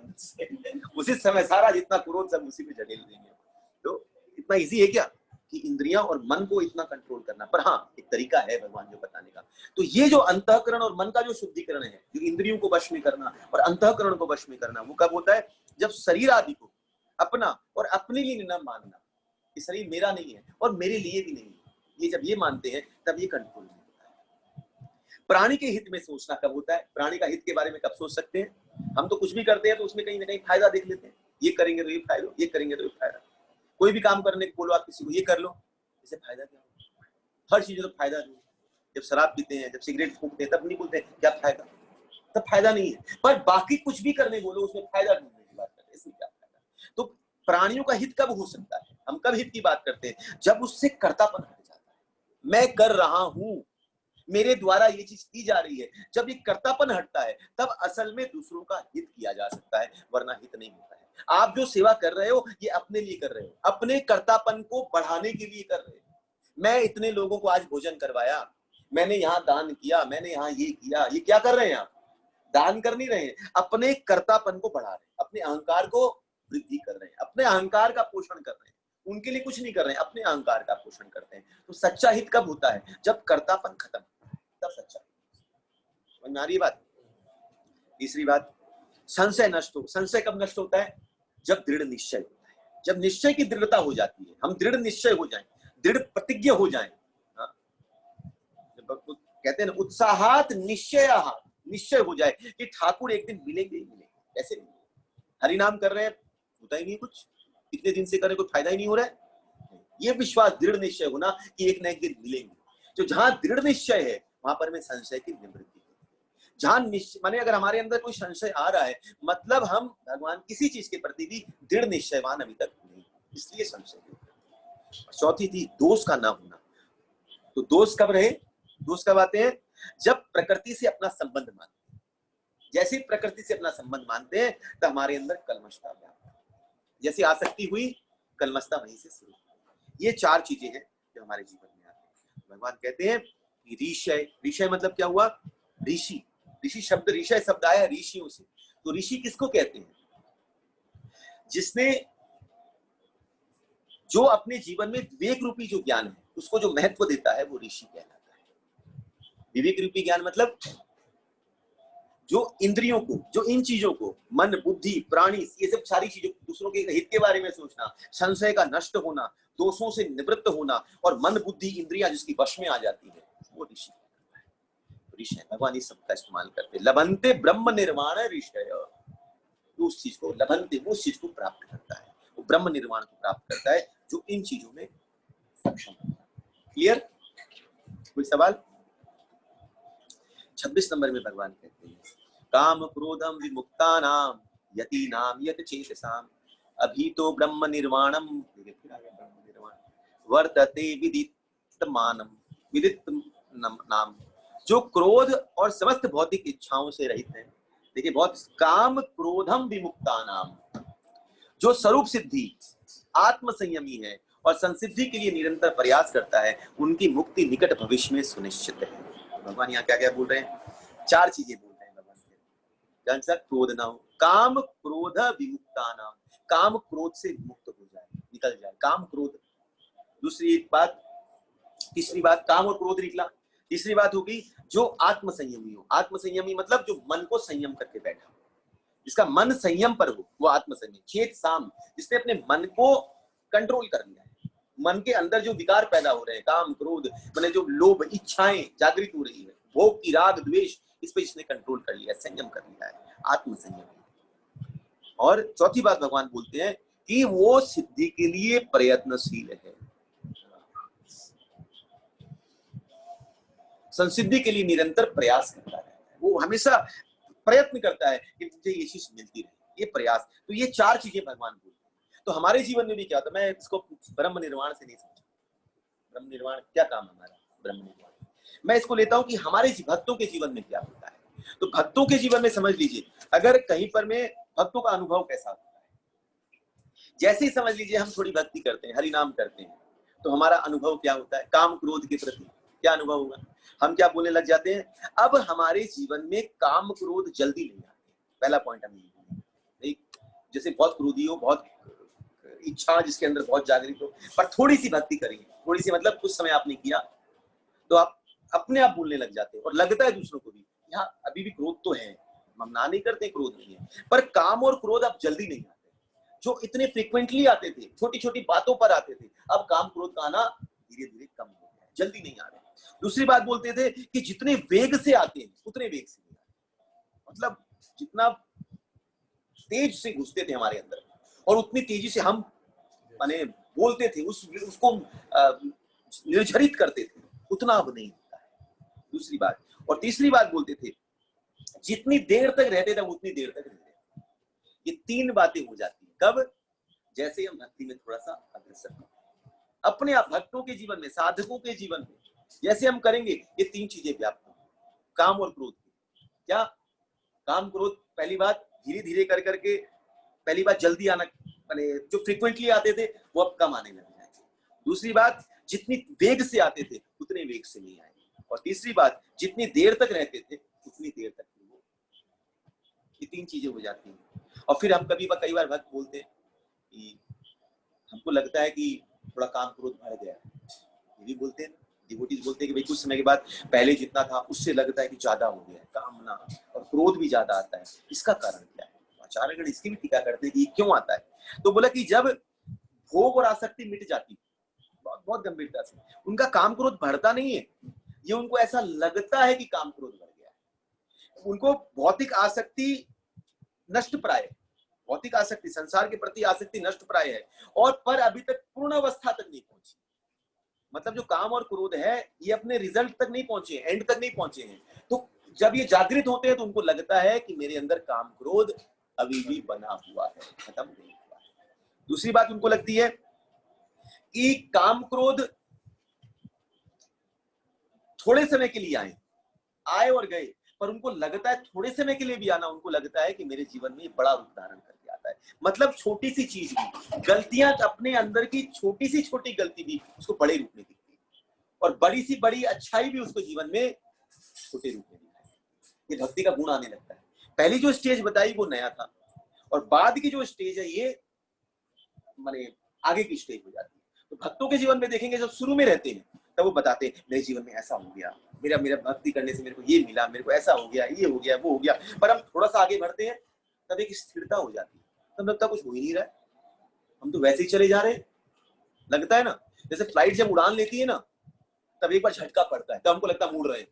Speaker 1: उसी समय सारा जितना क्रोध सब उसी पे जड़ेल देंगे। तो इतना इजी है क्या कि इंद्रियां और मन को इतना कंट्रोल करना? पर हाँ, एक तरीका है भगवान जो बताने का। तो ये जो अंतःकरण और मन का जो शुद्धिकरण है, जो इंद्रियों को वश में करना और अंतःकरण को वश में करना, वो कब होता है? जब शरीर आदि को अपना और अपने लिए न मानना, ये शरीर मेरा नहीं है और मेरे लिए भी नहीं है, ये जब ये मानते हैं तब ये कंट्रोल नहीं होता है। प्राणी के हित में सोचना कब होता है? प्राणी का हित के बारे में कब सोच सकते हैं? हम तो कुछ भी करते हैं तो उसमें कहीं ना कहीं फायदा देख लेते हैं, ये करेंगे तो ये फायदा, ये करेंगे तो ये फायदा। कोई भी काम करने को बोलो आप किसी को, ये कर लो, इससे फायदा क्या होगा? हर चीज तो फायदा नहीं है। जब शराब पीते हैं, जब सिगरेट फूकते हैं, तब नहीं बोलते क्या फायदा, तब फायदा नहीं है। पर बाकी कुछ भी करने बोलो, उसमें फायदा ढूंढने की बात करते हैं, इसमें क्या फायदा? तो प्राणियों का हित कब हो सकता है? हम कब हित की बात करते हैं? जब उससे कर्तापन हट जाता है, मैं कर रहा हूं, मेरे द्वारा ये चीज की जा रही है। जब ये कर्तापन हटता है तब असल में दूसरों का हित किया जा सकता है, वरना हित नहीं होता है। आप जो सेवा कर रहे हो ये अपने लिए कर रहे हो, अपने कर्तापन को बढ़ाने के लिए कर रहे हो। मैं इतने लोगों को आज भोजन करवाया, मैंने यहाँ दान किया, मैंने यहाँ ये किया, ये क्या कर रहे हैं आप? दान कर नहीं रहे हैं, अपने कर्तापन को बढ़ा रहे हैं, अपने अहंकार को वृद्धि कर रहे हैं, अपने अहंकार का पोषण कर रहे हैं। उनके लिए कुछ नहीं कर रहे हैं, अपने अहंकार का पोषण करते हैं। तो सच्चा हित कब होता है? जब कर्तापन खत्म, तब सच्चा। समझ में आ रही बात? तीसरी बात, संशय नष्ट हो। संशय कब नष्ट होता है? जब दृढ़ निश्चय होता है, जब निश्चय की दृढ़ता हो जाती है, हम दृढ़ निश्चय हो जाएं, दृढ़ प्रतिज्ञ हो जाएं। कहते हैं ना, उत्साहात निश्चयात, निश्चय हो जाए कि ठाकुर एक दिन मिलेंगे ही मिलेंगे। कैसे मिलेंगे? हरि नाम कर रहे हैं, होता ही नहीं कुछ, इतने दिन से कर रहे, कोई फायदा ही नहीं हो रहा है। ये विश्वास, दृढ़ निश्चय होना कि एक न एक दिन मिलेंगे। जो जहां दृढ़ निश्चय है वहां पर में संशय की निवृत्ति है। जहां निश्चय माने अगर हमारे अंदर कोई संशय आ रहा है, मतलब हम भगवान किसी चीज के प्रति भी दृढ़ निश्चयवान अभी तक नहीं, इसलिए संशय। चौथी थी दोष का ना होना। तो दोष कब रहे? दोष कब आते हैं? जब प्रकृति से अपना संबंध मानते हैं। जैसे प्रकृति से अपना संबंध मानते हैं तो हमारे अंदर कलमशता व्याप्त, जैसी आसक्ति हुई, कलमशता वहीं से शुरू। ये 4 चीजें हैं जो हमारे जीवन में आती हैं। भगवान कहते हैं कि ऋषय, ऋषय मतलब क्या हुआ? ऋषि। ऋषि शब्द, ऋषय शब्द आया ऋषियों से। तो ऋषि किसको कहते हैं? जिसने, जो अपने जीवन में विवेक रूपी जो ज्ञान है उसको जो महत्व देता है, वो ऋषि कहलाता है। विवेक रूपी ज्ञान मतलब जो इंद्रियों को, जो इन चीजों को, मन, बुद्धि, प्राणी, ये सब सारी चीजों, दूसरों के हित के बारे में सोचना, संशय का नष्ट होना, दोषों से निवृत्त होना, और मन, बुद्धि, इंद्रियां जिसकी वश में आ जाती है, वो ऋषि। ऋषि भगवान इस शब्द का इस्तेमाल करते, लभन्ते ब्रह्म निर्वाण ऋषय। उस चीज को लभन्ते, वो उस चीज को प्राप्त करता है, वो ब्रह्म निर्वाण को प्राप्त करता है जो इन चीजों में सक्षम है। क्लियर? कोई सवाल? 26 नंबर में भगवान कहते हैं, काम क्रोधम विमुक्तानाम यतीनाम यत चेतसाम अभीतो ब्रह्म निर्वाणम वर्तते विदितमानम विदित नाम जो क्रोध और समस्त भौतिक इच्छाओं से रहित है। देखिए बहुत, काम क्रोधम विमुक्ता नाम, जो स्वरूप सिद्धि आत्म संयमी है और संसिद्धि के लिए निरंतर प्रयास करता है, उनकी मुक्ति निकट भविष्य में सुनिश्चित है। भगवान यहाँ क्या क्या बोल रहे हैं? 4 चीजें बोल रहे हैं भगवान। जन सा क्रोध ना हो, काम क्रोध विमुक्ता नाम, काम क्रोध से मुक्त हो जाए, निकल जाए काम क्रोध। दूसरी बात, तीसरी बात, काम और क्रोध निकला। तीसरी बात होगी जो आत्म संयमी हो। आत्म संयमी मतलब जो मन को संयम करके बैठा, जिसका मन संयम पर हो, वो आत्म संयमी। चेत साम, जिसने अपने मन को कंट्रोल कर लिया है। मन के अंदर जो विकार पैदा हो रहे हैं, काम क्रोध मतलब जो लोभ इच्छाएं जागृत हो रही है, भोग की राग द्वेष, इस पे इसने कंट्रोल कर लिया, संयम कर लिया है, आत्म संयम। और चौथी बात भगवान बोलते हैं कि वो सिद्धि के लिए प्रयत्नशील है, संसिद्धि के लिए निरंतर प्रयास करता है। वो हमेशा प्रयत्न करता है कि मुझे ये चीज मिलती रहे, ये प्रयास। तो ये 4 चीजें भगवान बोलते हैं। तो हमारे जीवन में भी क्या होता है, मैं इसको ब्रह्म निर्वाण से नहीं समझा। ब्रह्म निर्वाण क्या काम हमारा? ब्रह्म निर्वाण मैं इसको लेता हूं कि हमारे भक्तों के जीवन में क्या होता है। तो भक्तों के जीवन में समझ लीजिए, अगर कहीं पर में भक्तों का अनुभव कैसा होता है, जैसे ही समझ लीजिए हम थोड़ी भक्ति करते हैं, हरि नाम करते हैं, तो हमारा अनुभव क्या होता है? काम क्रोध के प्रति क्या अनुभव होगा? हम क्या बोलने लग जाते हैं? अब हमारे जीवन में काम क्रोध जल्दी नहीं आते। पहला पॉइंट हम नहीं, जैसे बहुत क्रोधी हो, बहुत इच्छा जिसके अंदर बहुत जागृत हो, पर थोड़ी सी भक्ति करेंगे, थोड़ी सी मतलब कुछ समय आपने किया तो आप अपने आप बोलने लग जाते हैं, और लगता है दूसरों को भी यहाँ अभी भी क्रोध तो है, हम ना नहीं करते क्रोध नहीं है, पर काम और क्रोध अब जल्दी नहीं आते। जो इतने फ्रिक्वेंटली आते थे, छोटी छोटी बातों पर आते थे, अब काम क्रोध का आना धीरे धीरे कम हो गया, जल्दी नहीं आ रहे। दूसरी बात बोलते थे कि जितने वेग से आते हैं उतने वेग से नहीं आते, मतलब जितना तेज से घुसते थे हमारे अंदर और उतनी तेजी से हम माने बोलते थे, उसको निर्झरित करते थे, उतना अब नहीं होता है। दूसरी बात। और तीसरी बात बोलते थे जितनी देर तक रहते थे उतनी देर तक रहते। ये 3 बातें हो जाती है कब? जैसे हम भक्ति में थोड़ा सा अग्रसर होते, अपने आप भक्तों के जीवन में, साधकों के जीवन में जैसे हम करेंगे, ये 3 चीजें व्याप्त होंगी, काम और क्रोध। क्या? काम क्रोध पहली बात धीरे धीरे कर करके, पहली बात जल्दी आना, माने जो फ्रीक्वेंटली आते थे वो अब कम आने लग जाएंगे। दूसरी बात, जितनी वेग से आते थे उतने वेग से नहीं आएंगे। और तीसरी बात, जितनी देर तक रहते थे उतनी देर तक वो। ये 3 चीजें हो जाती हैं। और फिर हम कई बार भक्त बोलते हैं कि हमको लगता है कि थोड़ा काम क्रोध बढ़ गया, ये भी बोलते हैं। डिवोटीज बोलते हैं कि भाई कुछ समय के बाद पहले जितना था उससे लगता है कि ज्यादा हो गया, कामना और क्रोध भी ज्यादा आता है। इसका कारण क्या है? आचार्यगण इसकी भी टीका करते हैं कि क्यों आता है। तो बोला कि जब भोग और आसक्ति मिट जाती, बहुत गंभीरता से, उनका काम क्रोध बढ़ता नहीं है, ये उनको ऐसा लगता है कि काम क्रोध बढ़ गया है। उनको भौतिक आसक्ति नष्ट प्राय, भौतिक आसक्ति, संसार के प्रति आसक्ति नष्ट प्राय है, और पर अभी तक पूर्ण अवस्था तक नहीं पहुंची। मतलब जो काम और क्रोध है ये अपने रिजल्ट तक नहीं पहुंचे, एंड तक नहीं पहुंचे हैं। तो जब ये जागृत होते हैं तो उनको लगता है कि मेरे अंदर काम क्रोध अभी भी बना हुआ है, खत्म नहीं हुआ है। दूसरी बात उनको लगती है कि काम क्रोध थोड़े समय के लिए आए और गए, पर उनको लगता है थोड़े समय के लिए भी आना, उनको लगता है कि मेरे जीवन में बड़ा रूप धारण करके आता है। मतलब छोटी सी चीज भी, गलतियां अपने अंदर की छोटी सी छोटी गलती भी उसको बड़े रूप में दिखती है, और बड़ी सी बड़ी अच्छाई भी उसको जीवन में छोटे रूप में दिखती है। ये भक्ति का गुण आने लगता है। पहली जो स्टेज बताई वो नया था, और बाद की जो स्टेज है ये माने आगे की स्टेज हो जाती है। तो भक्तों के जीवन में देखेंगे, जब शुरू में रहते हैं तब वो बताते हैं मेरे जीवन में ऐसा हो गया, मेरा भक्ति करने से मेरे को ये मिला, मेरे को ऐसा हो गया, ये हो गया, वो हो गया। पर हम थोड़ा सा आगे बढ़ते हैं तब एक स्थिरता हो जाती है, तब लगता कुछ हो ही नहीं रहा है, हम तो वैसे ही चले जा रहे हैं। लगता है ना, जैसे फ्लाइट जब उड़ान लेती है ना, तब एक बार झटका पड़ता है, तब हमको लगता है मुड़ रहे हैं।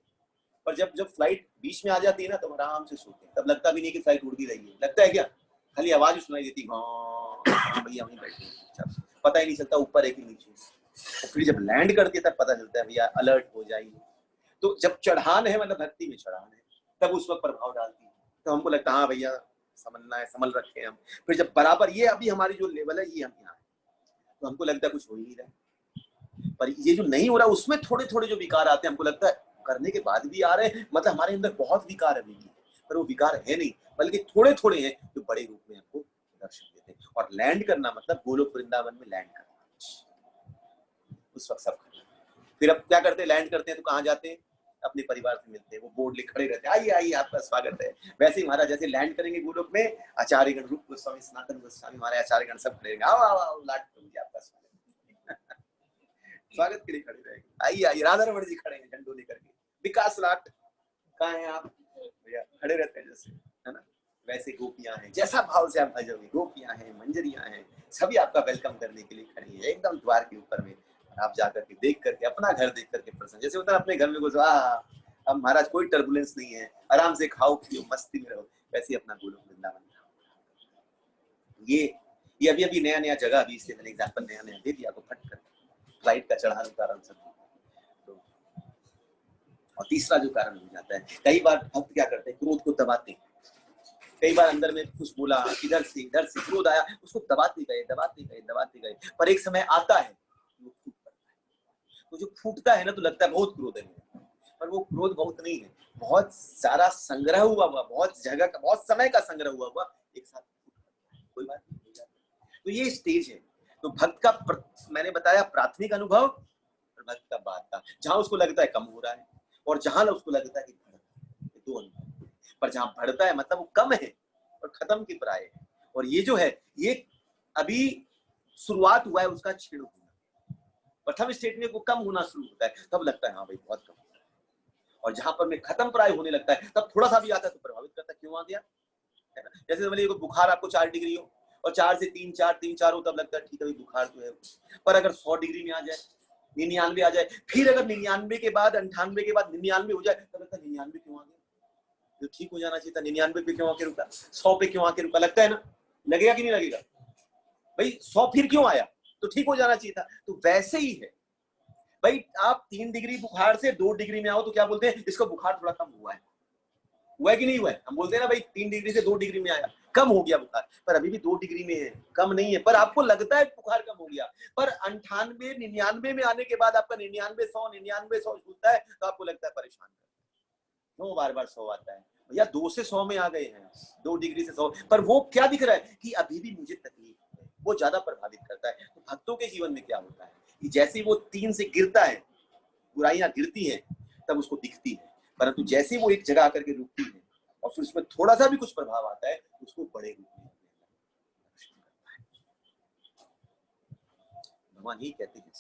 Speaker 1: पर जब फ्लाइट बीच में आ जाती है ना, तब आराम से सोते हैं, तब लगता भी नहीं कि फ्लाइट उड़ भी रही है। लगता है क्या, खाली आवाज सुनाई देती, हाँ भैया वहीं बैठे हैं, पता ही नहीं चलता ऊपर है कि नीचे। और फिर जब लैंड करती है तब पता चलता है भैया अलर्ट हो जाइए। तो जब चढ़ान है, मतलब भक्ति में चढ़ान है, तब उस वक्त प्रभाव डालती है, तो हमको लगता है हाँ भैया समझना है, समझ रखे हम। फिर जब बराबर ये अभी हमारी जो लेवल है ये हम यहाँ है, तो हमको लगता है कुछ हो ही नहीं रहा है। पर ये जो नहीं हो रहा उसमें थोड़े थोड़े जो विकार आते हैं, हमको लगता है करने के बाद भी आ रहे हैं, मतलब हमारे अंदर बहुत विकार अभी भी है, पर वो विकार है नहीं, बल्कि थोड़े थोड़े हैं जो बड़े रूप में हमको दर्शन देते हैं। और लैंड करना मतलब गोलोक वृंदावन में लैंड करना, उस वक्त सब करना। फिर अब क्या करते हैं, लैंड करते हैं तो कहाँ जाते हैं, अपने परिवार से मिलते हैं, वो बोर्ड लिख खड़े रहते हैं, आइए आइए आपका स्वागत है। वैसे ही महाराज जैसे लैंड करेंगे गोलोक में, आचार्यगण, रूप गोस्वामी, सनातन गोस्वामी, हमारे आचार्यगण सब खड़े रहेंगे, आओ आओ आओ लाड प्रभु जी आपका स्वागत स्वागत के लिए खड़े रहेंगे, आइए आइए। राधा रमण जी खड़े हैं झंडो लेकर के, विकास लाट कहाँ हैं आप भैया, खड़े रहते हैं जैसे, है ना। वैसे गोपियां हैं, जैसा भाव से आप भजोगे, गोपियां हैं, मंजरियां हैं, सभी आपका वेलकम करने के लिए खड़ी है एकदम द्वार के ऊपर में। आप जाकर के देख करके, अपना घर देख करके प्रसन्न, जैसे होता है अपने घर में घुसो, अब महाराज कोई टर्बुलेंस नहीं है, आराम से खाओ पियो मस्ती में रहो, वैसे अपना गोलोक वृंदावन। ये अभी अभी नया नया जगह, अभी इससे मैंने एग्जाम्पल नया नया दे दिया आपको, फट कर फ्लाइट का चढ़ान उतारण सब। तो और तीसरा जो कारण हो जाता है, कई बार भक्त क्या करते हैं, क्रोध को दबाते हैं। कई बार अंदर में कुछ बोला, इधर से क्रोध आया, उसको दबाते गए, पर एक समय आता है वो फूट पड़ता है। तो जो फूटता है ना, तो लगता है बहुत क्रोध है, पर वो क्रोध बहुत नहीं है, बहुत सारा संग्रह हुआ, बहुत जगह का, बहुत समय का संग्रह हुआ एक साथ कोई बात नहीं। तो ये स्टेज है। तो भक्त का मैंने बताया प्राथमिक अनुभव और भक्त का बाद का, जहां उसको लगता है कम हो रहा है और जहां उसको लगता है कि दो अनुभव। पर जहां बढ़ता है मतलब वो कम है और खत्म की प्राय है। और ये जो है, ये अभी शुरुआत हुआ है उसका क्षीण होना। प्रथम स्टेज में वो कम होना शुरू होता है, तब लगता है हाँ भाई बहुत कम, और जहां पर में खत्म प्राय होने लगता है तब थोड़ा सा भी आता है तो प्रभावित करता है, क्यों आ गया, है ना। जैसे बोलिए बुखार आपको 4 डिग्री हो और 4 से 3-4 हो, तब लगता है ठीक है बुखार तो है। पर अगर 100 डिग्री में आ जाए, 99 आ जाए, फिर अगर 99 के बाद 98 के बाद 99 हो जाए, तब लगता है 99 क्यों आ गया, जो ठीक हो जाना चाहिए था 99 पे क्यों आके रुका, 100 पे क्यों आके रुका, लगता है ना। लगेगा कि नहीं लगेगा भाई, 100 फिर क्यों आया, तो ठीक हो जाना चाहिए था। तो वैसे ही है भाई, आप 3 डिग्री बुखार से 2 डिग्री में आओ तो क्या बोलते हैं, इसका बुखार थोड़ा कम हुआ है कि नहीं हुआ है। हम बोलते हैं ना भाई 3 डिग्री से 2 डिग्री में आया, कम हो गया बुखार, पर अभी भी 2 डिग्री में है, कम नहीं है, पर आपको लगता है बुखार कम हो गया। पर 98 99 में आने के बाद आपका 99 100 छूटता है तो आपको लगता है परेशान, क्यों बार बार 100 आता है भैया, 2 से 100 में आ गए हैं, 2 डिग्री से 100, पर वो क्या दिख रहा है कि अभी भी मुझे तकलीफ है, वो ज्यादा प्रभावित करता है। तो भक्तों के जीवन में क्या होता है कि जैसे वो 3 से गिरता है, बुराइयां गिरती हैं, तब उसको दिखती है, परंतु जैसे वो एक जगह आकर के रुकती है और फिर उसमें थोड़ा सा भी कुछ प्रभाव आता है, उसको बड़े रूप में भगवान यही कहते हैं,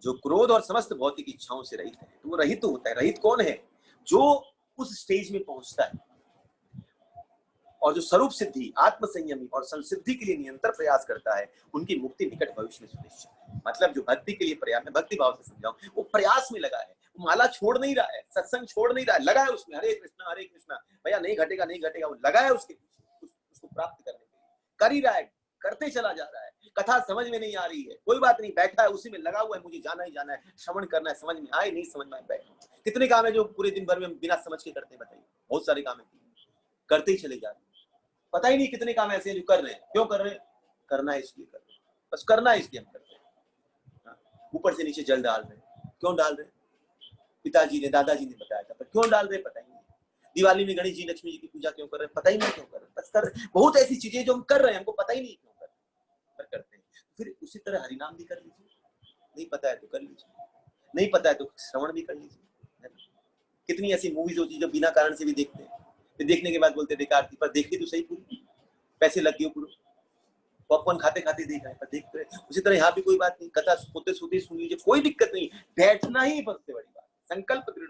Speaker 1: जो क्रोध और समस्त भौतिक इच्छाओं से रहित है, तो वो रहित तो होता है। रहित कौन है, जो उस स्टेज में पहुंचता है और जो स्वरूप सिद्धि, आत्म संयमी और संसिद्धि के लिए निरंतर प्रयास करता है, उनकी मुक्ति निकट भविष्य में सुनिश्चित है। मतलब जो भक्ति के लिए प्रयास, में भक्ति भाव से समझाऊं, वो प्रयास में लगा है, वो माला छोड़ नहीं रहा है, सत्संग छोड़ नहीं रहा है, लगा है उसमें, हरे कृष्णा भैया, नहीं घटेगा, वो लगा है उसके उसको प्राप्त करने के लिए, कर ही रहा है, करते चला जा रहा है। कथा समझ में नहीं आ रही है, कोई बात नहीं, बैठा है उसी में लगा हुआ है, मुझे जाना ही जाना है, श्रवण करना है, समझ में आए नहीं समझ में बैठा। कितने काम है जो पूरे दिन भर में बिना समझ के करते हैं, बताइए, बहुत सारे काम है, करते ही चले जा रहे हैं, पता ही नहीं कितने काम ऐसे हैं जो कर रहे हैं। क्यों कर रहे हैं, करना है इसलिए कर रहे हैं, बस करना है इसलिए हम करते हैं। ऊपर से नीचे जल डाल रहे हैं, क्यों डाल रहे हैं, पिताजी ने दादाजी ने बताया था, पर क्यों डाल रहे हैं पता ही नहीं। दिवाली में गणेश जी लक्ष्मी जी की पूजा क्यों कर रहे हैं, पता ही नहीं क्यों कर रहे हैं, बस कर रहे हैं। बहुत ऐसी चीजें जो हम कर रहे हैं, हमको पता ही नहीं क्यों कर रहे हैं, पर करते हैं। फिर उसी तरह हरिनाम भी कर लीजिए, नहीं पता है तो कर लीजिए, नहीं पता है तो श्रवण भी कर लीजिए। कितनी ऐसी मूवीज होती है जो बिना कारण से भी देखते हैं, फिर देखने के बाद बोलते बेकार थी, पर देखी तो सही पूरी, पैसे लग गए पूरे, पॉपकॉर्न खाते खाते देख रहे हैं, पर देखते रहे। उसी तरह यहाँ भी कोई बात नहीं, कथा सोते सोते सुन लीजिए, कोई दिक्कत नहीं, बैठना ही सबसे बड़ी बात, संकल्प दृढ़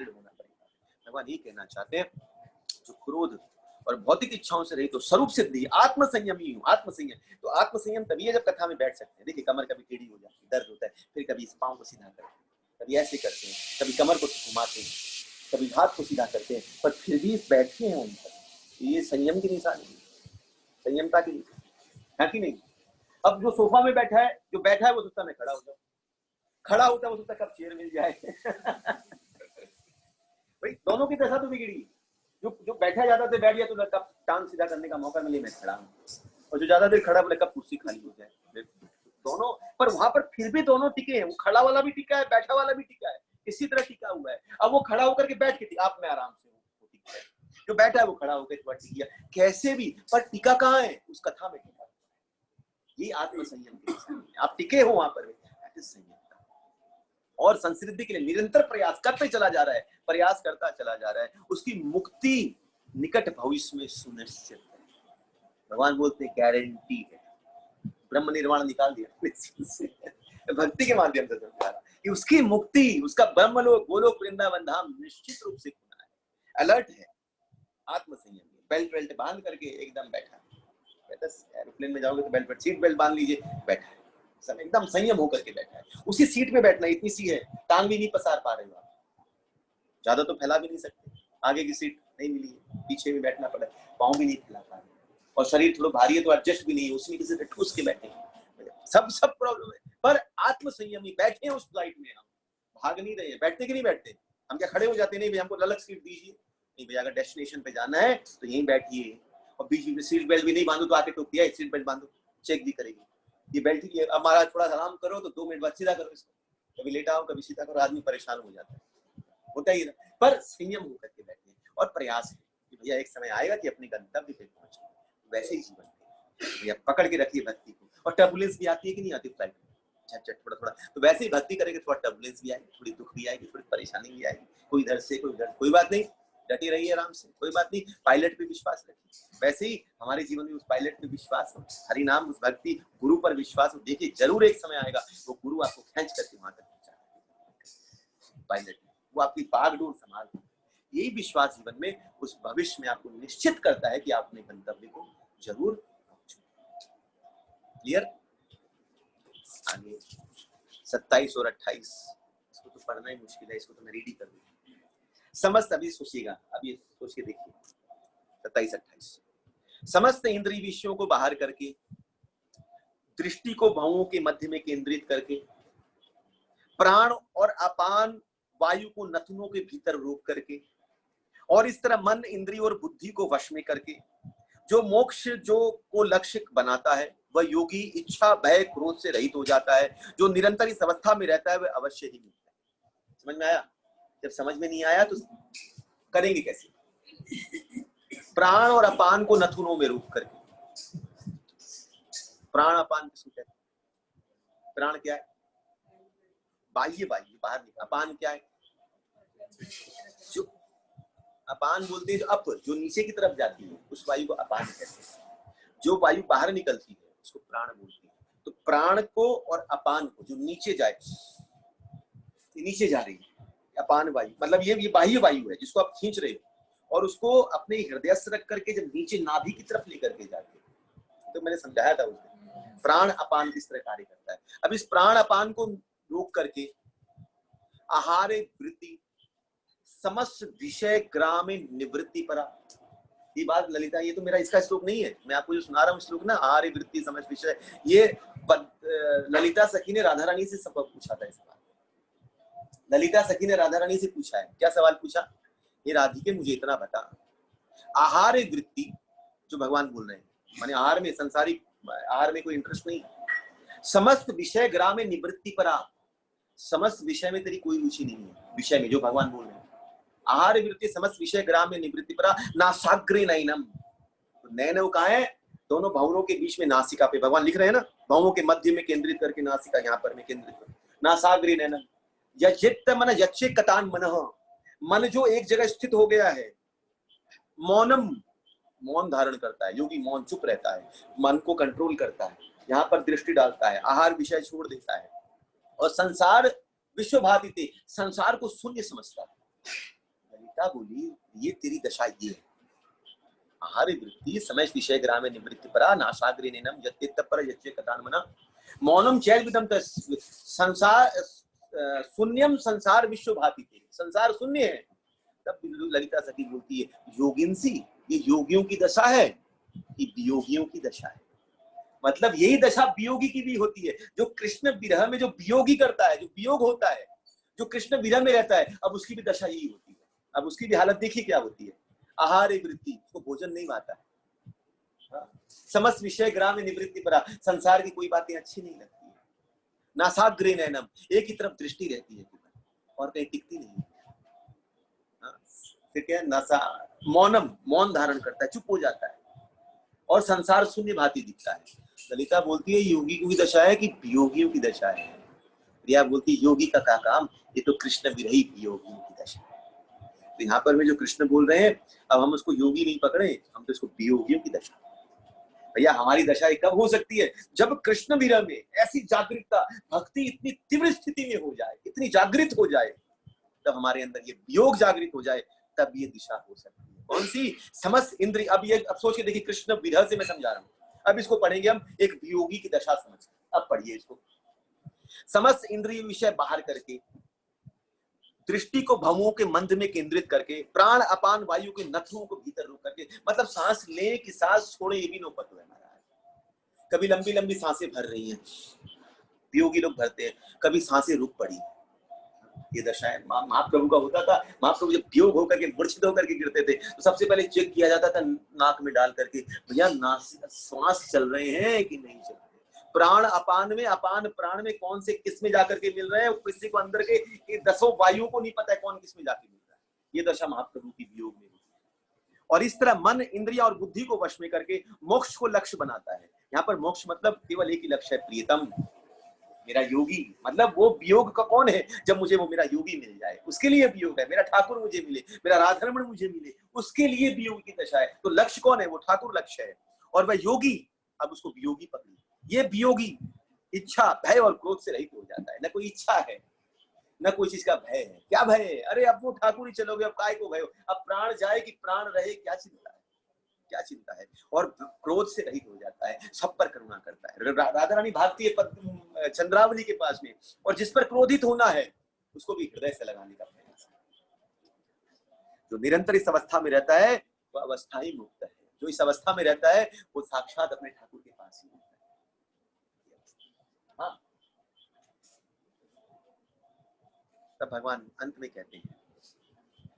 Speaker 1: होना पड़ेगा। भगवान ये कहना चाहते हैं, जो क्रोध और भौतिक इच्छाओं से रही तो स्वरूप सिद्धि, आत्म संयमी हूँ, आत्म संयम। तो आत्म संयम तभी है जब कथा में बैठ सकते हैं। देखिए कमर कभी टेढ़ी हो जाती है, दर्द होता है, फिर कभी इस पाँव को सीधा करते हैं, कभी ऐसे करते हैं, कभी कमर को घुमाते हैं, कभी हाथ को सीधा करते हैं, पर फिर भी बैठे हैं उन पर। ये संयम की निशानी है, संयमता की है कि नहीं। अब जो सोफा में बैठा है, जो बैठा है वो सोचता मैं खड़ा हो जाऊं, खड़ा होता है वो सोचता कब चेयर मिल जाए। भाई दोनों की दशा तो बिगड़ी। जो बैठा ज्यादा देर बैठ गया तो कब टांग सीधा करने का मौका मिले, मैं खड़ा हूँ, और जो ज्यादा देर खड़ा बोले कब कुर्सी खाली हो जाए। दोनों, पर वहां पर फिर भी दोनों टिके हैं। वो खड़ा वाला भी टिका है, बैठा वाला भी टिका है, इसी तरह टिका हुआ है। अब वो खड़ा होकर के बैठ के आप में आराम से वो टिक गया, जो बैठा है वो खड़ा होकर टिक गया, कैसे भी, पर टिका कहाँ है? उस कथा में टिका। ये आत्म संयम की निशानी है। आप टिके हो वहां पर, संयम और संसिद्धि के लिए निरंतर प्रयास करते चला जा रहा है, प्रयास करता चला जा रहा है, उसकी मुक्ति निकट भविष्य में सुनिश्चित है। भगवान बोलते हैं गारंटी है। ब्रह्म निर्वाण निकाल दिया भक्ति के माध्यम से समझा रहा कि उसकी मुक्ति, उसका ब्रह्मलोक गोलोक वृंदावन धाम निश्चित रूप से खुला है। अलर्ट है, आत्म संयम, बेल्ट वेल्ट बांध करके एकदम बैठा है। एरोप्लेन में जाओगे तो बेल्ट वेल्ट, सीट बेल्ट बांध लीजिए, बैठा है सब एकदम संयम होकर के बैठा है। उसी सीट में बैठना, इतनी सी है, टांग भी नहीं पसार पा रहे हो आप, ज्यादा तो फैला भी नहीं सकते, आगे की सीट नहीं मिली है, पीछे में बैठना पड़ा, पाँव भी नहीं फैला पा रहे, और शरीर थोड़ा भारी है तो एडजस्ट भी नहीं है, उसमें किसी से ठूस के बैठे, सब प्रॉब्लम है। पर आत्म संयमी बैठे हैं उस फ्लाइट में, हम भाग नहीं रहे हैं। बैठते कि नहीं बैठते? हम क्या खड़े हो जाते? नहीं भैया हमको अलग सीट दीजिए, नहीं भैया अगर डेस्टिनेशन पे जाना है तो यहीं बैठिए, और बीच में सीट बेल्ट भी नहीं बांधो तो आके टोक दिया, सीट बेल्ट बांधो, चेक भी करेगी, ये बेल्ट ही है। अब महाराज थोड़ा आराम करो तो 2 मिनट बाद सीधा करो इसको, कभी लेटा हो कभी सीधा करो, आदमी परेशान हो जाता है, होता ही ना। पर संयम होकर के बैठे और प्रयास है कि भैया एक समय आएगा कि अपने गंतव्य पे पहुंचे। वैसे ही जीवन भैया पकड़ के रखिए भक्ति को। और टर्बुलेंस भी आती है कि नहीं आती फ्लाइट में, झट थोड़ा थोड़ा, तो वैसे ही भक्ति करेंगे, थोड़ा टर्बुलेंस भी आएगी, थोड़ी दुख भी आएगी, थोड़ी परेशानी भी आएगी, कोई इधर से कोई उधर, कोई बात नहीं, डटी रहिए आराम से, कोई बात नहीं, पायलट पे विश्वास रखिए। वैसे ही हमारे जीवन में उस पायलट पे विश्वास हो, हरि नाम, उस भक्ति गुरु पर विश्वास हो। देखिए जरूर एक समय आएगा वो गुरु आपको खींच करके वहां तक पहुंचाएगा, पायलट वो आपकी बागडोर संभाल। यही विश्वास जीवन में उस भविष्य में आपको निश्चित करता है कि आप अपने गंतव्य को जरूर पहुंचो। क्लियर? आगे 27 और 28, इसको तो पढ़ना ही मुश्किल है, इसको तो मैं रीड ही कर दूं। समस्त, अभी सोचिएगा, अभी सोच के देखिए 27-28। समस्त इंद्रिय विषयों को बाहर करके, दृष्टि को भवों के मध्य में केंद्रित करके, प्राण और अपान वायु को नथनों के भीतर रोक करके, और इस तरह मन, इंद्रिय और बुद्धि को वश में करके जो मोक्ष जो को लक्ष्य बनाता है, वह योगी इच्छा भय क्रोध से रहित हो जाता है। जो निरंतर इस अवस्था में रहता है वह अवश्य ही मिलता है। समझ में आया? जब समझ में नहीं आया तो करेंगे कैसे? प्राण और अपान को नथुनों में रोक करके, प्राण अपान किसको कहते हैं? प्राण क्या है? बाह्य वायु, बाहर निकल। अपान क्या है? जो अपान बोलते हैं, जो अप, जो नीचे की तरफ जाती है, उस वायु को अपान कहते हैं। जो वायु बाहर निकलती है उसको प्राण बोलते हैं। तो प्राण को और अपान को, जो नीचे जाए, नीचे जा रही है अपान वायु, मतलब ये बाह्य वायु है जिसको आप खींच रहे हो, और उसको अपने हृदय से रख करके जब नीचे नाभि की तरफ लेकर के जाते, तो मैंने समझाया था उसको प्राण अपान किस तरह कार्य करता है। अब इस प्राण अपान को रोक करके आहार वृत्ति समस्त विषय ग्राम निवृत्ति परा। ये बात ललिता, ये तो मेरा इसका श्लोक नहीं है, मैं आपको जो सुना रहा हूँ श्लोक ना, आहार वृत्ति समस्त विषय, ये ललिता सखी ने राधा रानी से सबक पूछा था। इस बात ललिता सखी ने राधा रानी से पूछा है। क्या सवाल पूछा? ये राधिके मुझे इतना बता, आहार वृत्ति जो भगवान बोल रहे हैं, माने आहार में, संसारिक आहार में कोई इंटरेस्ट नहीं, समस्त विषय ग्राम निवृत्ति परा, समस्त विषय में तेरी कोई रुचि नहीं है, विषय में जो भगवान बोल रहे हैं। आहार वृत्ति समस्त विषय ग्राम में निवृत्ति परा, नासाग्रे नयनम, तो नैनव कहाँ है? दोनों भवनों के बीच में, नासिका पे भगवान लिख रहे हैं ना, भवों के मध्य में केंद्रित करके नासिका यहाँ पर में केंद्रित कर, नासाग्रे नयनम यचित्त मन यच्चे कतान मनः, मन जो एक जगह स्थित हो गया है, मौनम, मौन धारण करता है, योगी मौन चुप रहता है, मन को कंट्रोल करता है, यहाँ पर दृष्टि डालता है, आहार विषय छोड़ देता है, और संसार विश्व भाति, संसार को शून्य समझता है। ललिता बोली ये तेरी दशा ये है, आहार वृत्ति समस्त विषय ग्राम निवृत्ति परा, नासाग्रे नयनम यत्ते पर यच्चे कतान मनः, मौनम चैलविदम संसार शून्यम संसार विश्व भाति, संसार शून्य है। तब ललिता सखी बोलती है योगिंसी, ये योगियों की दशा है, ये वियोगियों की दशा है। मतलब यही दशा वियोगी की भी होती है, जो कृष्ण विरह में जो वियोगी करता है, जो वियोग होता है, जो कृष्ण विरह में रहता है, अब उसकी भी दशा यही होती है। अब उसकी भी हालत देखिए क्या होती है, आहार वृत्ति, उसको भोजन नहीं आता है, समस्त विषय ग्राम निवृत्ति परा, संसार की कोई बातें अच्छी नहीं लगती है, नासाग्रे नैनम, एक ही तरफ दृष्टि रहती है और कहीं टिकती नहीं। फिर क्या है, नसा मौनम, मौन धारण करता है, चुप हो जाता है और संसार शून्य भांति दिखता है। ललिता बोलती है योगी की दशा है कि वियोगियों की दशा है। प्रिया बोलती है योगी का क्या काम, ये तो कृष्ण विरही वियोगियों की दशा है। तो यहाँ पर में जो कृष्ण बोल रहे हैं, अब हम उसको योगी नहीं पकड़े, हम तो इसको वियोगियों की दशा। भैया हमारी दशा कब हो सकती है, जब कृष्ण विरह में ऐसी जागृतता, भक्ति इतनी तीव्र स्थिति में हो जाए, इतनी जागृत हो जाए, तब हमारे अंदर ये वियोग जागृत हो जाए, तब ये दिशा हो सकती है। कौन सी? समस्त इंद्रिय। अब सोचिए, देखिए कृष्ण विरह से मैं समझा रहा हूं, अब इसको पढ़ेंगे हम एक वियोगी की दशा समझ। अब पढ़िए इसको। समस्त इंद्रिय विषय बाहर करके, दृष्टि को भवों के मंद में केंद्रित करके, प्राण अपान वायु के नथुओं को भीतर रोक करके, मतलब सांस ले कि सांस छोड़े ये भी नो पता है महाराज। कभी लंबी लंबी सांसें भर रही हैं, वियोगी लोग भरते हैं, कभी सांसें रुक पड़ी। ये दशा है महाप्रभु का होता था। महाप्रभु जब वियोग होकर के, मूर्छित होकर के गिरते थे, तो सबसे पहले चेक किया जाता था नाक में डाल करके, भैया श्वास चल रहे हैं कि नहीं चल रहे। प्राण अपान में, अपान प्राण में कौन से किस में जाकर के मिल रहे हैं, किसी को अंदर के 10 वायु को नहीं पता है कौन किस में जाके मिल रहा है। ये दशा महाप्रभु की वियोग में होती है। और इस तरह मन, इंद्रिया और बुद्धि को वश में करके मोक्ष को लक्ष्य बनाता है। यहाँ पर मोक्ष मतलब केवल एक ही लक्ष्य है, प्रियतम मेरा योगी। मतलब वो वियोग का कौन है, जब मुझे वो मेरा योगी मिल जाए, उसके लिए वियोग है। मेरा ठाकुर मुझे मिले, मेरा राधारमण मुझे मिले, उसके लिए वियोग की दशा है। तो लक्ष्य कौन है, वो ठाकुर लक्ष्य है, और वह योगी अब उसको वियोगी पकड़ी। ये वियोगी इच्छा, भय और क्रोध से रहित हो जाता है। न कोई इच्छा है, न कोई चीज का भय है। क्या भय है? अरे अब वो ठाकुर ही चलोगे, अब काय को भय हो, अब प्राण जाए कि प्राण रहे, क्या चिंता है, क्या चिंता है। और क्रोध से रहित हो जाता है, सब पर करुणा करता है। राधा रानी भागती है चंद्रावली के पास में, और जिस पर क्रोधित होना है उसको भी हृदय से लगाने का प्रयास। जो निरंतर इस अवस्था में रहता है वो अवस्था ही मुक्त है। जो इस अवस्था में रहता है वो साक्षात अपने ठाकुर के पास ही रहता है। हाँ, तब भगवान अंत में कहते हैं,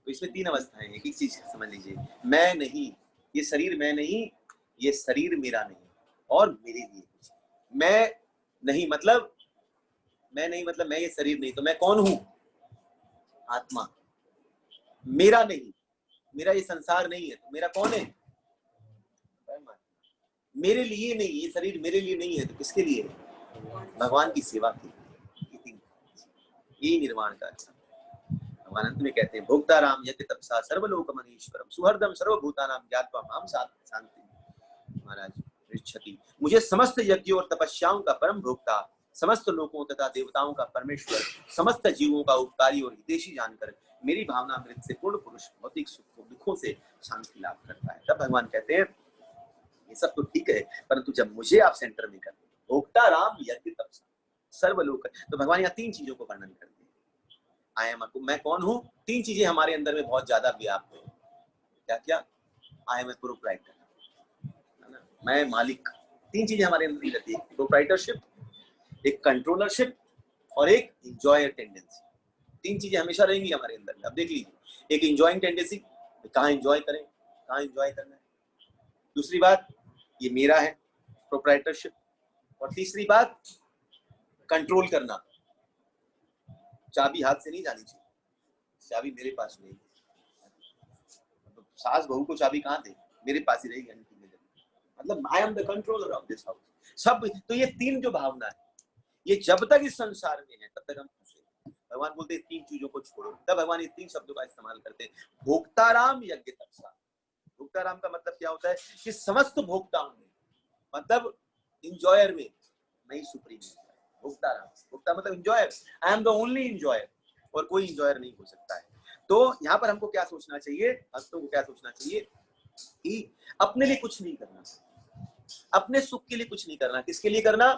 Speaker 1: तो इसमें 3 अवस्थाएं हैं। एक चीज समझ लीजिए, मैं नहीं, ये शरीर मैं नहीं, ये शरीर मेरा नहीं, और मेरे लिए कुछ। मैं नहीं मतलब, मैं नहीं मतलब मैं ये शरीर नहीं, तो मैं कौन हूं? आत्मा। मेरा नहीं, मेरा ये संसार नहीं है, तो मेरा कौन है? मेरे लिए नहीं, ये शरीर मेरे लिए नहीं है, तो किसके लिए? भगवान की सेवा के लिए। यही निर्वाण का अर्थ। भगवान अंत में कहते हैं, भोक्ता राम यज्ञ तपसा सर्वलोक मनीश्वरम सुहृदम सर्वभूतानां ज्ञात्वा माम शांति महाराज पृच्छति। मुझे समस्त यज्ञों और तपस्याओं का परम भोक्ता, समस्त लोकों तथा देवताओं का परमेश्वर, समस्त जीवों का उपकारी और हितैषी जानकर मेरी भावना मृत से पूर्ण पुरुष भौतिक सुख को दुखों से शांति लाभ करता है। तब भगवान कहते हैं ये सब तो ठीक है, परंतु जब मुझे आप सेंटर में करते हैं, भोक्ता राम यज्ञ तपसा सर्वलोक, तो भगवान यहाँ 3 चीजों को वर्णन करते हैं। आई एम, मैं कौन हूँ? 3 चीजें हमारे अंदर में बहुत ज्यादा व्याप्त है। क्या क्या? आई एम ए प्रोप्राइटर, मैं मालिक। 3 चीजें हमारे अंदर रहती है, प्रोप्राइटरशिप, एक कंट्रोलरशिप, और एक एंजॉयर टेंडेंसी। 3 चीजें हमेशा रहेंगी हमारे अंदर। अब देख लीजिए, एक एंजॉइंग टेंडेंसी, कहाँ एंजॉय करें, कहाँ एंजॉय करना है। दूसरी बात, ये मेरा है, प्रोप्राइटरशिप। और तीसरी बात, कंट्रोल करना। चाबी हाथ से नहीं जानी चाहिए, चाबी मेरे पास नहीं। तो सास बहू को चाबी कहाँ दे, मेरे पास ही रहेगी। मतलब I am the controller of this house. सब तो ये 3 जो भावना है, ये जब तक इस संसार में है तब तक हम फंसे। भगवान बोलते हैं 3 चीजों को छोड़ो। तब भगवान ये 3 शब्दों का इस्तेमाल करते हैं, भोक्ताराम यज्ञ तपसा। भोक्ताराम का मतलब क्या होता है कि समस्त भोक्ताओं में, मतलब इंजॉयर में, नहीं सुप्रीम। भोक्ताराम, भोक्ता मतलब enjoyer. I am the only enjoyer, और कोई इंजॉयर नहीं हो सकता है। तो यहाँ पर हमको क्या सोचना चाहिए, भक्तों को क्या सोचना चाहिए कि अपने लिए कुछ नहीं करना, अपने सुख के लिए कुछ नहीं करना। किसके लिए करना?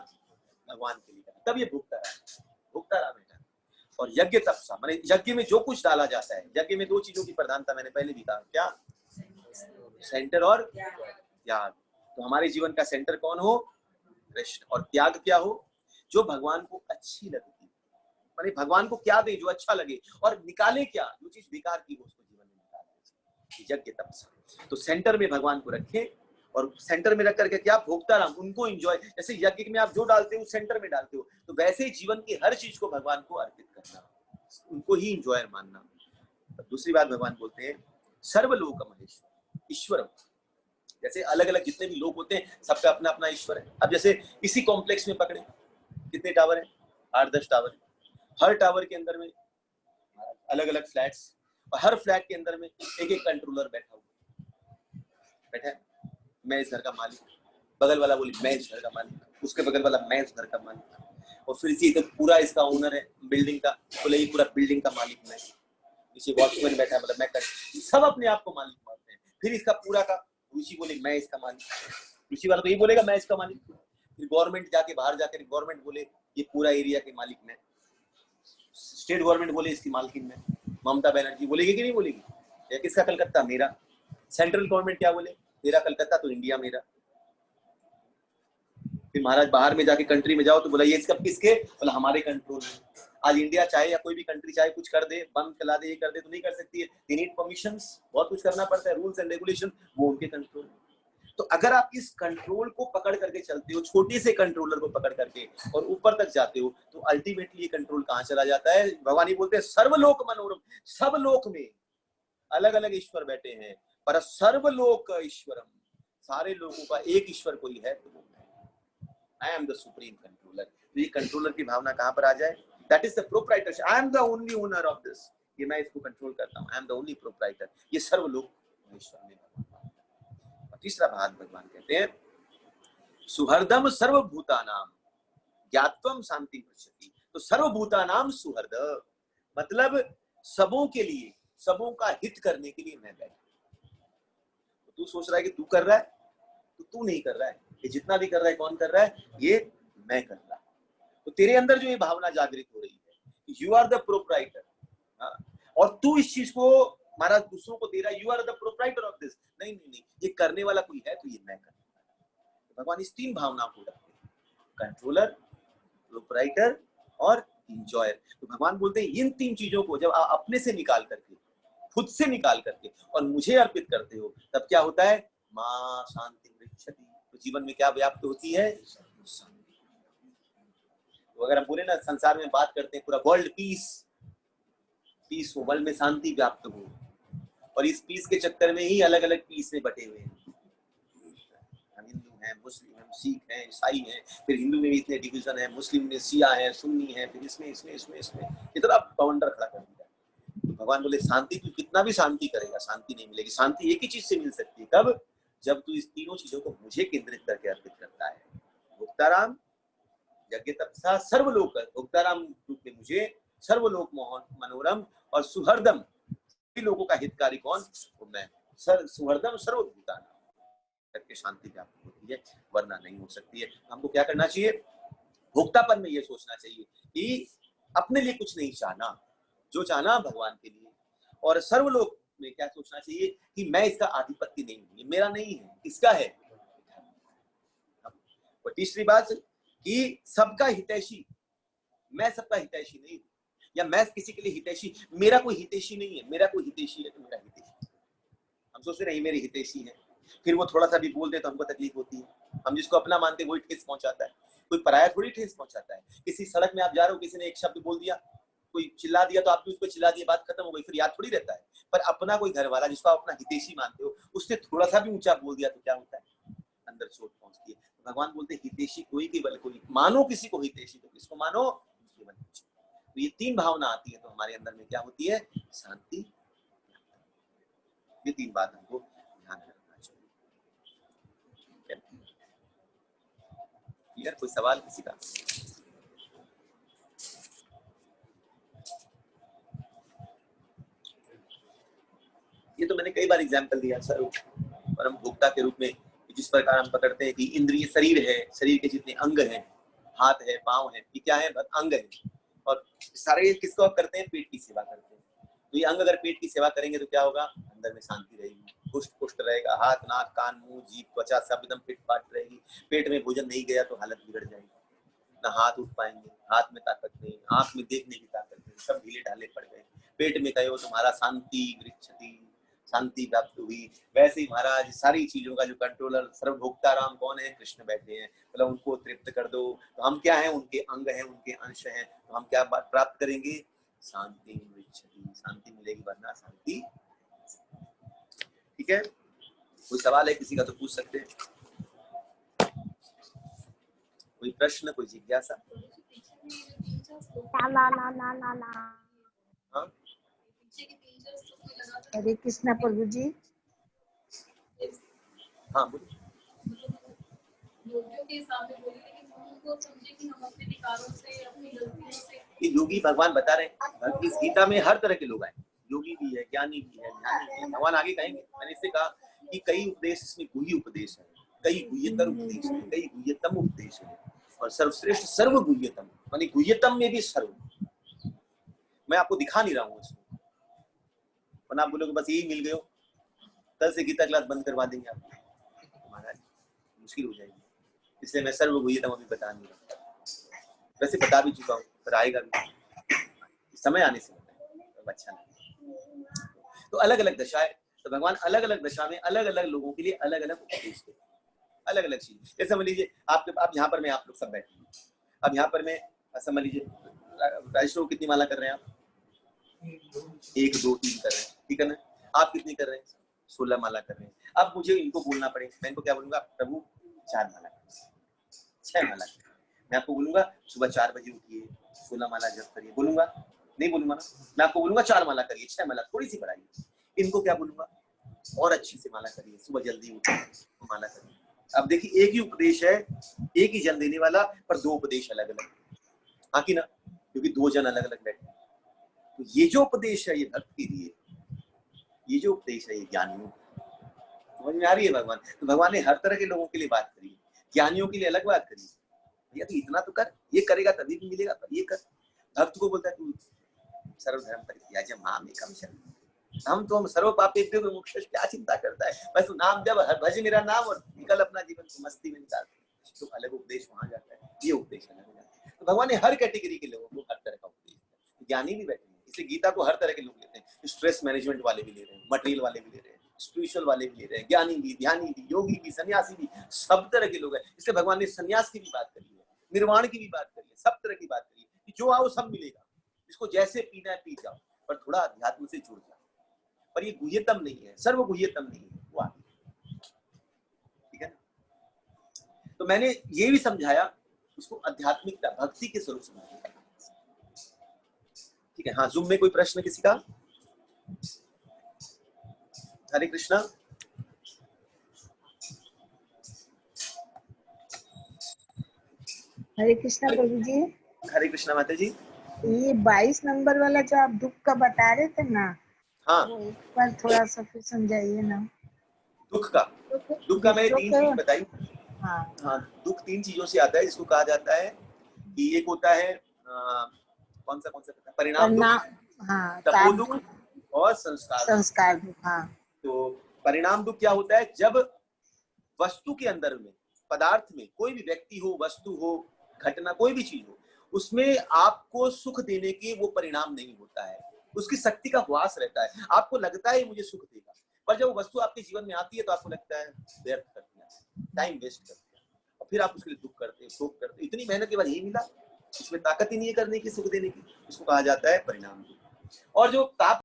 Speaker 1: भगवान के लिए करना। तब ये भोक्ताराम है। और यज्ञ तपसा माने यज्ञ में जो कुछ डाला जाता है। यज्ञ में 2 चीजों की प्रधानता मैंने पहले भी कहा, क्या? सेंटर और त्याग। तो हमारे जीवन का सेंटर कौन हो? कृष्ण। और त्याग क्या हो? जो भगवान को अच्छी लगती, माने भगवान को क्या दे जो अच्छा लगे, और निकाले क्या, जो चीज बेकार की हो उसको जीवन में निकाले। यज्ञ तपसा, तो सेंटर में भगवान को रखें और सेंटर में रख करके क्या भोक्ता राम, उनको एंजॉय, जैसे यज्ञ में आप जो डालते हो सेंटर में डालते हो, तो वैसे ही जीवन की हर चीज को भगवान को अर्पित करना, उनको ही एंजॉयर मानना। दूसरी बात भगवान बोलते हैं सर्वलोक महेश्वर, ईश्वर। जैसे अलग अलग जितने भी लोग होते हैं सबका अपना अपना ईश्वर है। अब जैसे इसी कॉम्प्लेक्स में पकड़े कितने टावर हैं, 8-10 टावर। हर टावर के अंदर में अलग अलग फ्लैट्स, और हर फ्लैट के अंदर में एक एक कंट्रोलर बैठा है। मैं इस घर का मालिक, बगल वाला बोली मैं इस घर का मालिक, उसके बगल वाला मैं इस घर का मालिक, और फिर इसी तो पूरा इसका ओनर है बिल्डिंग का, बोले ये पूरा बिल्डिंग का मालिक मैं, इसी वॉचमैन बैठा है, मतलब मैं कर, सब अपने आप को मालिक मानते हैं। फिर इसका पूरा का ऋषि बोले मैं इसका मालिक, ऋषि वाला तो ये बोलेगा मैं इसका मालिक। फिर गवर्नमेंट जाके बाहर जाकर गवर्नमेंट बोले ये पूरा एरिया के मालिक मैं, स्टेट गवर्नमेंट बोले इसकी मालकिन मैं, ममता बनर्जी बोलेगी कि नहीं बोलेगी, या किसका कलकत्ता मेरा, सेंट्रल गवर्नमेंट क्या बोले तेरा कलकत्ता तो इंडिया मेरा। फिर महाराज बाहर में जाके कंट्री में जाओ तो बोला ये इसका किसके, बोला हमारे कंट्रोल में। आज इंडिया चाहे या कोई भी कंट्री चाहे कुछ कर दे, बम चला दे, ये कर दे, तो नहीं कर सकती है, दे नीड परमिशंस, बहुत कुछ करना पड़ता है, रूल्स एंड रेगुलेशन, वो उनके कंट्रोल में। तो अगर आप इस कंट्रोल को पकड़ करके चलते हो, छोटे से कंट्रोलर को पकड़ करके और ऊपर तक जाते हो, तो अल्टीमेटली ये कंट्रोल कहाँ चला जाता है। भगवान ही बोलते हैं सर्वलोक मनोरम, सब लोक में अलग अलग ईश्वर बैठे हैं, पर सर्वलोक ईश्वरम, सारे लोगों का एक ईश्वर कोई है तो वो I am the supreme controller. तो ये कंट्रोलर की भावना कहाँ पर आ जाए, that is the proprietorship, I am the only owner of this, ये मैं इसको कंट्रोल करता हूँ, I am the only proprietor, ये सर्वलोक ईश्वर में। तीसरा भाग भगवान कहते हैं सुहृदम सर्वभूतानाम ज्ञात्वम शांति पृच्छति। तो सर्वभूतानाम सुहृद मतलब सबों के लिए, सबों का हित करने के लिए मैं बैठा। तो तू सोच रहा है कि तू कर रहा है, तो तू नहीं कर रहा है, ये जितना भी कर रहा है कौन कर रहा है, ये मैं कर रहा हूं। तो तेरे अंदर जो ये भावना जागृत हो रही है यू आर द प्रोप्राइटर, और तू इस चीज को महाराज दूसरों को दे रहा है, you are the proprietor of this, नहीं नहीं नहीं, ये करने वाला कोई है तो ये मैं कर रहा हूं। तो भगवान इस तीन भावनाओं को रखते हैं, कंट्रोलर, प्रोप्राइटर और इंजॉयर। तो भगवान बोलते हैं इन तीन चीजों को जब आप अपने से निकाल करके, खुद से निकाल करके और मुझे अर्पित करते हो, तब क्या होता है, मां शांति पृच्छति। तो जीवन में क्या व्याप्त होती है, शांति। तो अगर हम बोले ना संसार में बात करते हैं पूरा वर्ल्ड पीस, पीस हो, वर्ल्ड में शांति व्याप्त हो, और इस पीस के चक्कर में ही अलग अलग पीस में बटे हुए हैं। हम हिंदू हैं, मुस्लिम हैं, सिख हैं, ईसाई हैं, फिर हिंदू में भी इतने डिवीजन है, मुस्लिम में शिया है, सुन्नी है, फिर इसमें इसमें इसमें इसमें इतना बवंडर खड़ा कर दिया। तो भगवान बोले शांति, तू कितना भी शांति करेगा शांति नहीं मिलेगी। शांति एक ही चीज से मिल सकती है, कब, जब तू इस तीनों चीजों को मुझे केंद्रित करके अर्पित करता है। भोक्ताराम यज्ञ तपसा सर्वलोक, भोक्ताराम रूप में मुझे, सर्वलोक मनोरम, और सुहृदम, सभी लोगों का हितकारी कौन, तो मैं, सुहृदम सर्वभूतानाम करके शांति प्राप्त होती है, वरना नहीं हो सकती है। हमको क्या करना चाहिए, भोक्तापन में ये सोचना चाहिए कि अपने लिए कुछ नहीं चाहना, जो चाहना भगवान के लिए। और सर्वलोक में क्या सोचना चाहिए कि मैं इसका आधिपत्य नहीं हूं, ये मेरा नहीं है, किसका है। और तीसरी बात कि सबका हितैषी, मैं सबका हितैषी नहीं हूं, या मैं किसी के लिए हितैषी, मेरा कोई हितैषी नहीं है, मेरा कोई हितैषी है तो मेरा हितैषी। हम सोचते नहीं मेरे हितैषी है, फिर वो थोड़ा सा भी बोल दे तो हमको तकलीफ होती है। हम जिसको अपना मानते हैं वही ठेस पहुंचाता है, कोई पराया थोड़ी ठेस पहुंचाता है। किसी सड़क में आप जा रहे हो, किसी ने एक शब्द बोल दिया, कोई चिल्ला दिया तो आप भी उसको चिल्ला दिए, बात खत्म हो गई, फिर याद थोड़ी रहता है। पर अपना कोई घर वाला जिसको आप अपना हितैषी मानते हो, उसने थोड़ा सा भी ऊंचा बोल दिया तो क्या होता है, अंदर चोट पहुंचती है। तो भगवान बोलते हैं हितैषी कोई केवल कोई, मानो किसी को हितैषी तो किसको मानो, केवल। तो ये तीन भावना आती है तो हमारे अंदर में क्या होती है, शांति। ये तीन बात हमको ध्यान रखना चाहिए। यार कोई सवाल किसी का, ये तो मैंने कई बार एग्जाम्पल दिया सर, परम भोक्ता के रूप में जिस प्रकार हम पकड़ते हैं कि इंद्रिय शरीर है, शरीर के जितने अंग हैं, हाथ है, पांव है, ये क्या है, अंग है, और सारे किसको करते हैं, पेट की सेवा करते हैं। तो ये अंग अगर पेट की सेवा करेंगे तो क्या होगा, अंदर में शांति रहेगी, पुष्ट पुष्ट रहेगा, हाथ नाक कान मुंह जीभ त्वचा सब एकदम फिट फाट रहेगी। पेट में भोजन नहीं गया तो हालत बिगड़ जाएगी, ना हाथ उठ पाएंगे, हाथ में ताकत नहीं, आंख में देखने की ताकत नहीं, सब ढीले ढाले पड़ गए। पेट में कहो तुम्हारा शांति वृक्षति, शांति प्राप्त हुई। वैसे ही महाराज सारी चीजों का जो कंट्रोलर सर्वभोक्ता राम कौन है? कृष्ण बैठे हैं। मतलब उनको तृप्त कर दो तो हम क्या हैं? उनके अंग हैं, उनके अंश हैं। तो हम क्या प्राप्त करेंगे? शांति मिलेगी, शांति मिलेगी, वरना शांति। ठीक है, कोई सवाल है किसी का तो पूछ सकते हैं। कोई प्रश्न, कोई जिज्ञासा? हाँ,
Speaker 2: हरे कृष्णा प्रभु जी।
Speaker 1: हाँ बोलिए। ये योगी भगवान बता रहे हैं, इस गीता में हर तरह के लोग आए, योगी भी है, ज्ञानी भी है, ज्ञानी भी है। भगवान आगे कहेंगे, मैंने इससे कहा कि कई उपदेश इसमें गुह्य उपदेश है, कई गुह्यतर उपदेश है, कई गुह्यतम उपदेश है, और सर्वश्रेष्ठ सर्व गुह्यतम, मानी गुह्यतम में भी सर्व। मैं आपको दिखा नहीं रहा हूँ इसको, वरना आप बोलोगे बस यही मिल गए हो, कल से गीता क्लास बंद करवा देंगे आप, महाराज मुश्किल हो जाएगी। इसलिए मैं सर्व गुह्यतम अभी बता नहीं रहा, वैसे बता भी चुका हूँ, पर आएगा भी समय आने से तो अच्छा नहीं। तो अलग अलग दशा है, तो भगवान अलग अलग दशा में अलग अलग लोगों के लिए अलग अलग उपदेश देते, अलग अलग चीज। जैसे समझ लीजिए आप यहाँ पर मैं, आप लोग सब बैठे हैं, अब यहाँ पर मैं समझ लीजिए राजेश कितनी माला कर रहे हैं आप? 1 2 3 कर रहे हैं, ठीक है ना? आप कितनी कर रहे हैं? 16 माला कर रहे हैं। अब मुझे इनको बोलना पड़ेगा, मैं इनको क्या बोलूंगा? प्रभु 4 माला करिए, 6 माला करिए। मैं आपको बोलूंगा सुबह 4 बजे उठिए, 16 माला जप करिए, बोलूंगा? नहीं बोलूंगा ना। मैं आपको बोलूंगा 4 माला करिए, 6 माला थोड़ी सी बढ़ाइए। इनको क्या बोलूंगा? और अच्छी से माला करिए, सुबह जल्दी उठिए, माला करिए। अब देखिए एक ही उपदेश है, एक ही जन देने वाला, पर 2 उपदेश अलग अलग, हाँ कि ना? क्योंकि 2 जन अलग अलग बैठे। तो ये जो उपदेश है ये भक्त के लिए, ये जो उपदेश है ये ज्ञानियों, समझ में आ रही है भगवान? तो भगवान ने हर तरह के लोगों के लिए बात करी, ज्ञानियों के लिए अलग बात करी। भैया तो इतना तो कर, ये करेगा तभी भी मिलेगा, ये कर। भक्त को बोलता है तू सर्वधर्म परित्याज्य माम एकम शरणं, हम सर्व पापेभ्यो विमुक्ष्य, क्या चिंता करता है? बस तू नाम जब, भज मेरा नाम और निकल अपना जीवन को मस्ती में निकाल। तो अलग उपदेश वहां जाता है, ये उपदेश अलग हो जाता है। तो भगवान ने हर कैटेगरी के लोगों को हर तरह का उपदेश दिया। ज्ञानी भी बैठे हैं, इसलिए गीता को हर तरह के लोग लेते हैं। स्ट्रेस मैनेजमेंट वाले भी ले रहे हैं, मटेरियल वाले भी ले रहे हैं, स्पिरिचुअल वाले भी ले रहे हैं, ज्ञानी भी, ध्यानी भी, योगी भी, सन्यासी भी, सब तरह के लोग हैं। इसलिए भगवान ने सन्यास की भी बात करी है, निर्वाण की भी बात करी है, सब तरह की बात करी है कि जो आओ सब मिलेगा, इसको जैसे पीना है पी जाओ, पर थोड़ा अध्यात्म से जुड़ जाओ। पर ये गुह्यतम नहीं है, सर्व गुह्यतम नहीं है, वो आगे, ठीक है ना? तो मैंने ये भी समझाया उसको, आध्यात्मिकता भक्ति के स्वरूप समझाया, ठीक है? हाँ, जूम में कोई प्रश्न किसी का? हरे कृष्णा।
Speaker 2: हरे कृष्णा प्रभु जी।
Speaker 1: हरे कृष्णा माता जी।
Speaker 2: ये 22 नंबर वाला जो आप दुख का बता रहे थे ना,
Speaker 1: हाँ,
Speaker 2: वो एक बार थोड़ा सा फिर समझाइए ना।
Speaker 1: दुख का मैंने 3 चीज बताई। हाँ, दुख 3 चीजों से आता है, जिसको कहा जाता है कि एक होता है कौन सा परिणाम दुख,
Speaker 2: हाँ,
Speaker 1: तपो दुख और संस्कार
Speaker 2: दुख। हाँ,
Speaker 1: तो परिणाम दुख क्या होता है? जब वस्तु के अंदर में, पदार्थ में, कोई भी व्यक्ति हो, वस्तु हो, घटना, कोई भी चीज हो, उसमें आपको सुख देने के वो परिणाम नहीं होता है, उसकी शक्ति का ह्रास रहता है। आपको लगता है मुझे सुख देगा, पर जब वो वस्तु आपके जीवन में आती है तो आपको लगता है व्यर्थ कर दिया, टाइम वेस्ट कर दिया, और फिर आप उसके लिए दुख करते, शोक करते, इतनी मेहनत के बाद यही मिला, इसमें ताकत ही नहीं है करने की, सुख देने की। उसको कहा जाता है परिणाम। और जो ताप